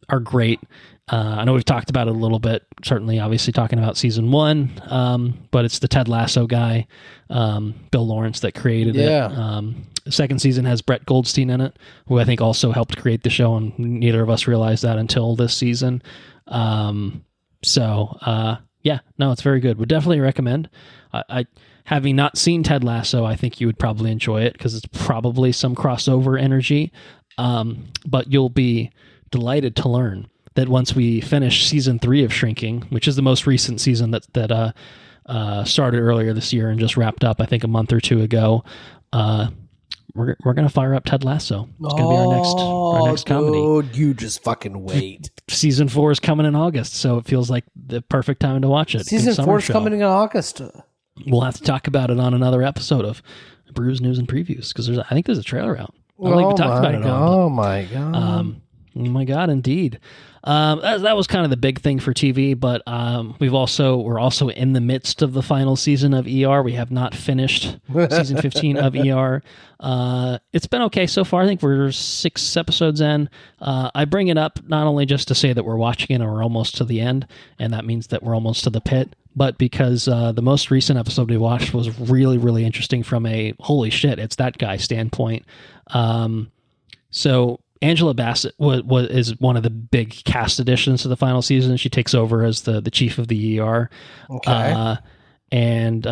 great. I know we've talked about it a little bit, certainly obviously talking about season 1, but it's the Ted Lasso guy, Bill Lawrence, that created it. The 2nd season has Brett Goldstein in it, who I think also helped create the show, and neither of us realized that until this season. It's very good. Would definitely recommend. I having not seen Ted Lasso, I think you would probably enjoy it because it's probably some crossover energy, but you'll be delighted to learn that once we finish season 3 of Shrinking, which is the most recent season that started earlier this year and just wrapped up, I think, a month or two ago, we're going to fire up Ted Lasso. It's going to be our next comedy. Dude, you just fucking wait. Season 4 is coming in August, so it feels like the perfect time to watch it. Season 4 is coming in August. We'll have to talk about it on another episode of Brews News and Previews, because I think there's a trailer out. I don't think we talked about it. Oh my god! Oh my god, indeed. That was kind of the big thing for TV, but we're also in the midst of the final season of ER. We have not finished season 15 of ER. It's been okay so far. I think we're 6 episodes in. I bring it up not only just to say that we're watching it and we're almost to the end, and that means that we're almost to the pit, but because the most recent episode we watched was really, really interesting from a holy shit, it's that guy standpoint. So Angela Bassett is one of the big cast additions to the final season. She takes over as the chief of the ER. Okay. And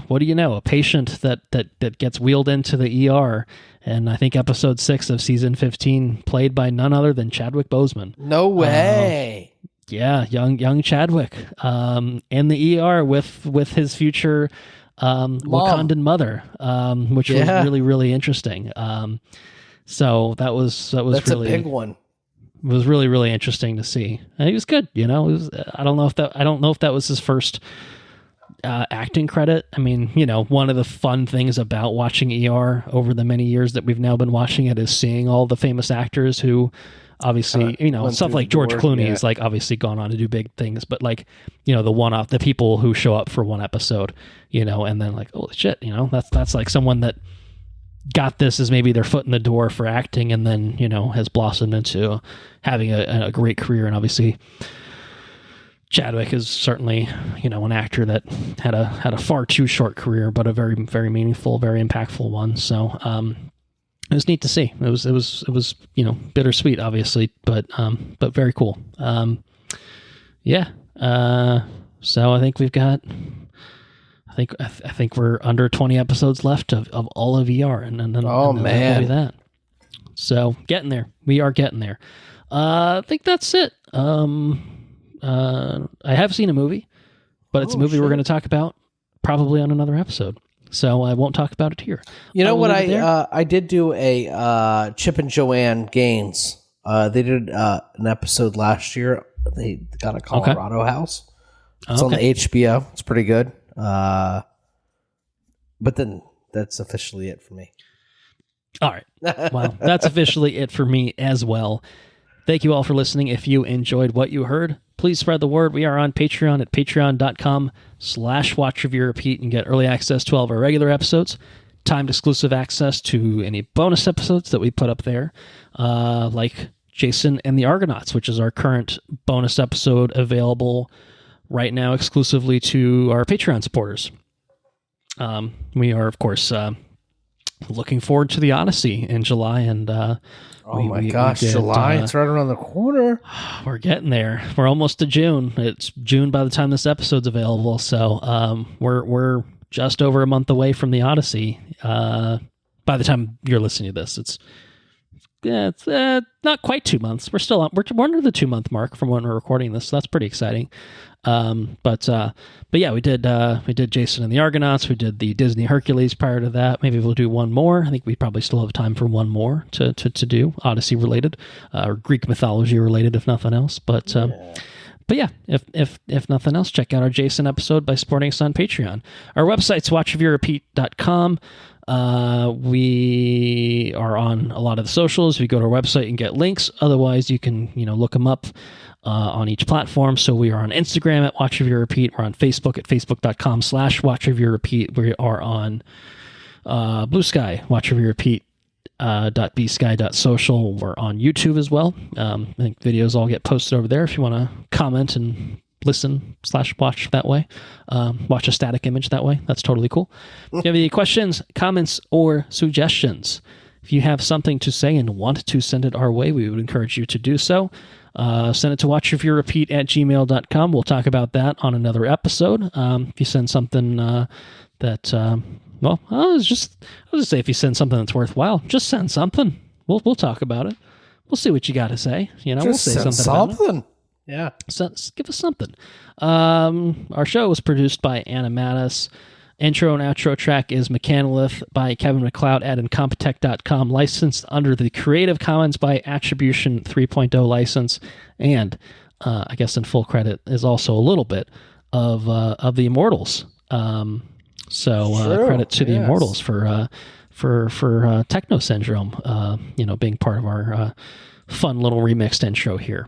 what do you know? A patient that gets wheeled into the ER, and I think episode 6 of season 15, played by none other than Chadwick Boseman. No way. Yeah, young Chadwick in the ER with his future Wakandan mother, which was really, really interesting. So that was That's really a big one. It was really, really interesting to see. And he was good, you know. I don't know if that was his first acting credit. I mean, you know, one of the fun things about watching ER over the many years that we've now been watching it is seeing all the famous actors who obviously, you know, stuff like George Clooney is like obviously gone on to do big things, but like, you know, the people who show up for one episode, you know, and then like, oh shit, you know, that's like someone that got this as maybe their foot in the door for acting, and then, you know, has blossomed into having a great career. And obviously Chadwick is certainly, you know, an actor that had a far too short career, but a very, very meaningful, very impactful one. So it was neat to see. It was you know, bittersweet, obviously, but very cool. Yeah. So I think we've got. I think we're under 20 episodes left of all of ER, and then oh man, that'll be that. So getting there, we are getting there. I think that's it. I have seen a movie, but it's a movie we're going to talk about probably on another episode, so I won't talk about it here. You know what? I did do a Chip and Joanne Gaines. They did an episode last year. They got a Colorado house. It's on the HBO. It's pretty good. But then that's officially it for me. All right. Well, that's officially it for me as well. Thank you all for listening. If you enjoyed what you heard, please spread the word. We are on Patreon at patreon.com/watchreviewrepeat and get early access to all of our regular episodes, timed exclusive access to any bonus episodes that we put up there, like Jason and the Argonauts, which is our current bonus episode available right now exclusively to our Patreon supporters. We are, of course, looking forward to the Odyssey in July, and July! It's right around the corner. We're getting there. We're almost to June. It's June by the time this episode's available, so we're just over a month away from the Odyssey. By the time you're listening to this, it's not quite 2 months. We're under the 2 month mark from when we're recording this, so that's pretty exciting. But yeah, we did Jason and the Argonauts. We did the Disney Hercules prior to that. Maybe we'll do one more. I think we probably still have time for one more to do Odyssey related, or Greek mythology related, if nothing else. But yeah, if nothing else, check out our Jason episode by supporting us on Patreon. Our website's watchreviewrepeat.com. We are on a lot of the socials. If you go to our website and get links, otherwise you can, look them up on each platform. So we are on Instagram at watchreviewrepeat. We're on Facebook at facebook.com/watchreviewrepeat. We are on Blue Sky, watchreviewrepeat.bsky.social. We're on YouTube as well. I think videos all get posted over there if you want to comment and listen/watch that way. Watch a static image that way. That's totally cool. If you have any questions, comments, or suggestions, if you have something to say and want to send it our way, we would encourage you to do so. Send it to watchreviewrepeat@gmail.com. We'll talk about that on another episode. If you send something I'll just say, if you send something that's worthwhile, just send something. We'll talk about it. We'll see what you got to say. We'll say something about it. Yeah. So give us something. Our show was produced by Anna Mattis. Intro and outro track is Mechanolith by Kevin MacLeod at Incompetech.com, licensed under the Creative Commons by Attribution 3.0 license, and I guess in full credit is also a little bit of the Immortals. Credit to the Immortals for Techno Syndrome, being part of our fun little remixed intro here.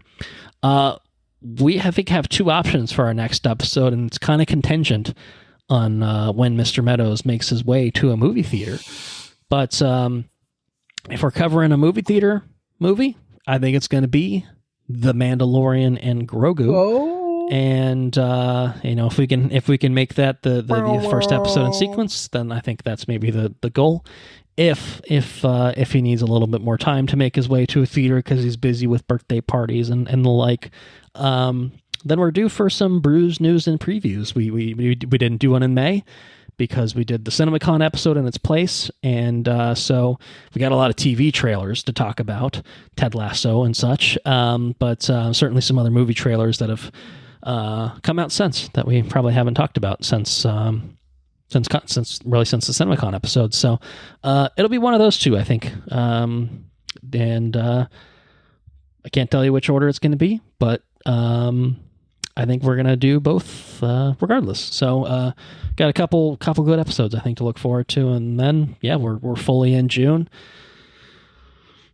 We I think have two options for our next episode, and it's kind of contingent on when Mr. Meadows makes his way to a movie theater. But if we're covering a movie theater movie, I think it's going to be The Mandalorian and Grogu. Oh. And if we can make that the first episode in sequence, then I think that's maybe the goal. If he needs a little bit more time to make his way to a theater because he's busy with birthday parties and the like, then we're due for some Brews news and previews. We didn't do one in May because we did the CinemaCon episode in its place, and so we got a lot of TV trailers to talk about, Ted Lasso and such, but certainly some other movie trailers that have come out since that we probably haven't talked about since the CinemaCon episode. So it'll be one of those two, I think, and I can't tell you which order it's going to be, but I think we're gonna do both regardless. So got a couple good episodes I think to look forward to, and then we're fully in June.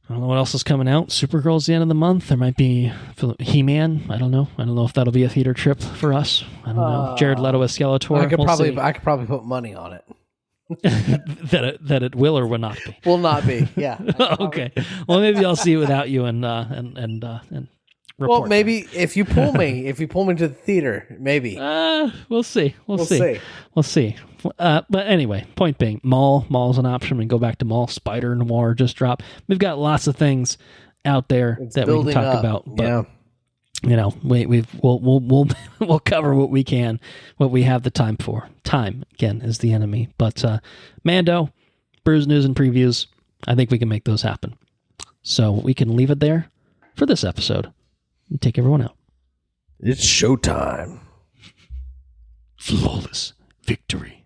I don't know what else is coming out. Supergirl's the end of the month. There might be He-Man. I don't know if that'll be a theater trip for us. I don't know. Jared Leto as Skeletor. I could probably put money on it. that it will or will not be. Will not be. Yeah. Okay. Well, maybe I'll see it without you and report. Well, maybe if you pull me to the theater, maybe. We'll see. We'll see. But anyway, point being, Maul's an option. We can go back to Maul. Spider Noir just dropped. We've got lots of things out there that we can talk about. But, we'll cover what we can, what we have the time for. Time, again, is the enemy. But Mando, Brews News and Previews, I think we can make those happen. So we can leave it there for this episode. Take everyone out. It's showtime. Flawless victory.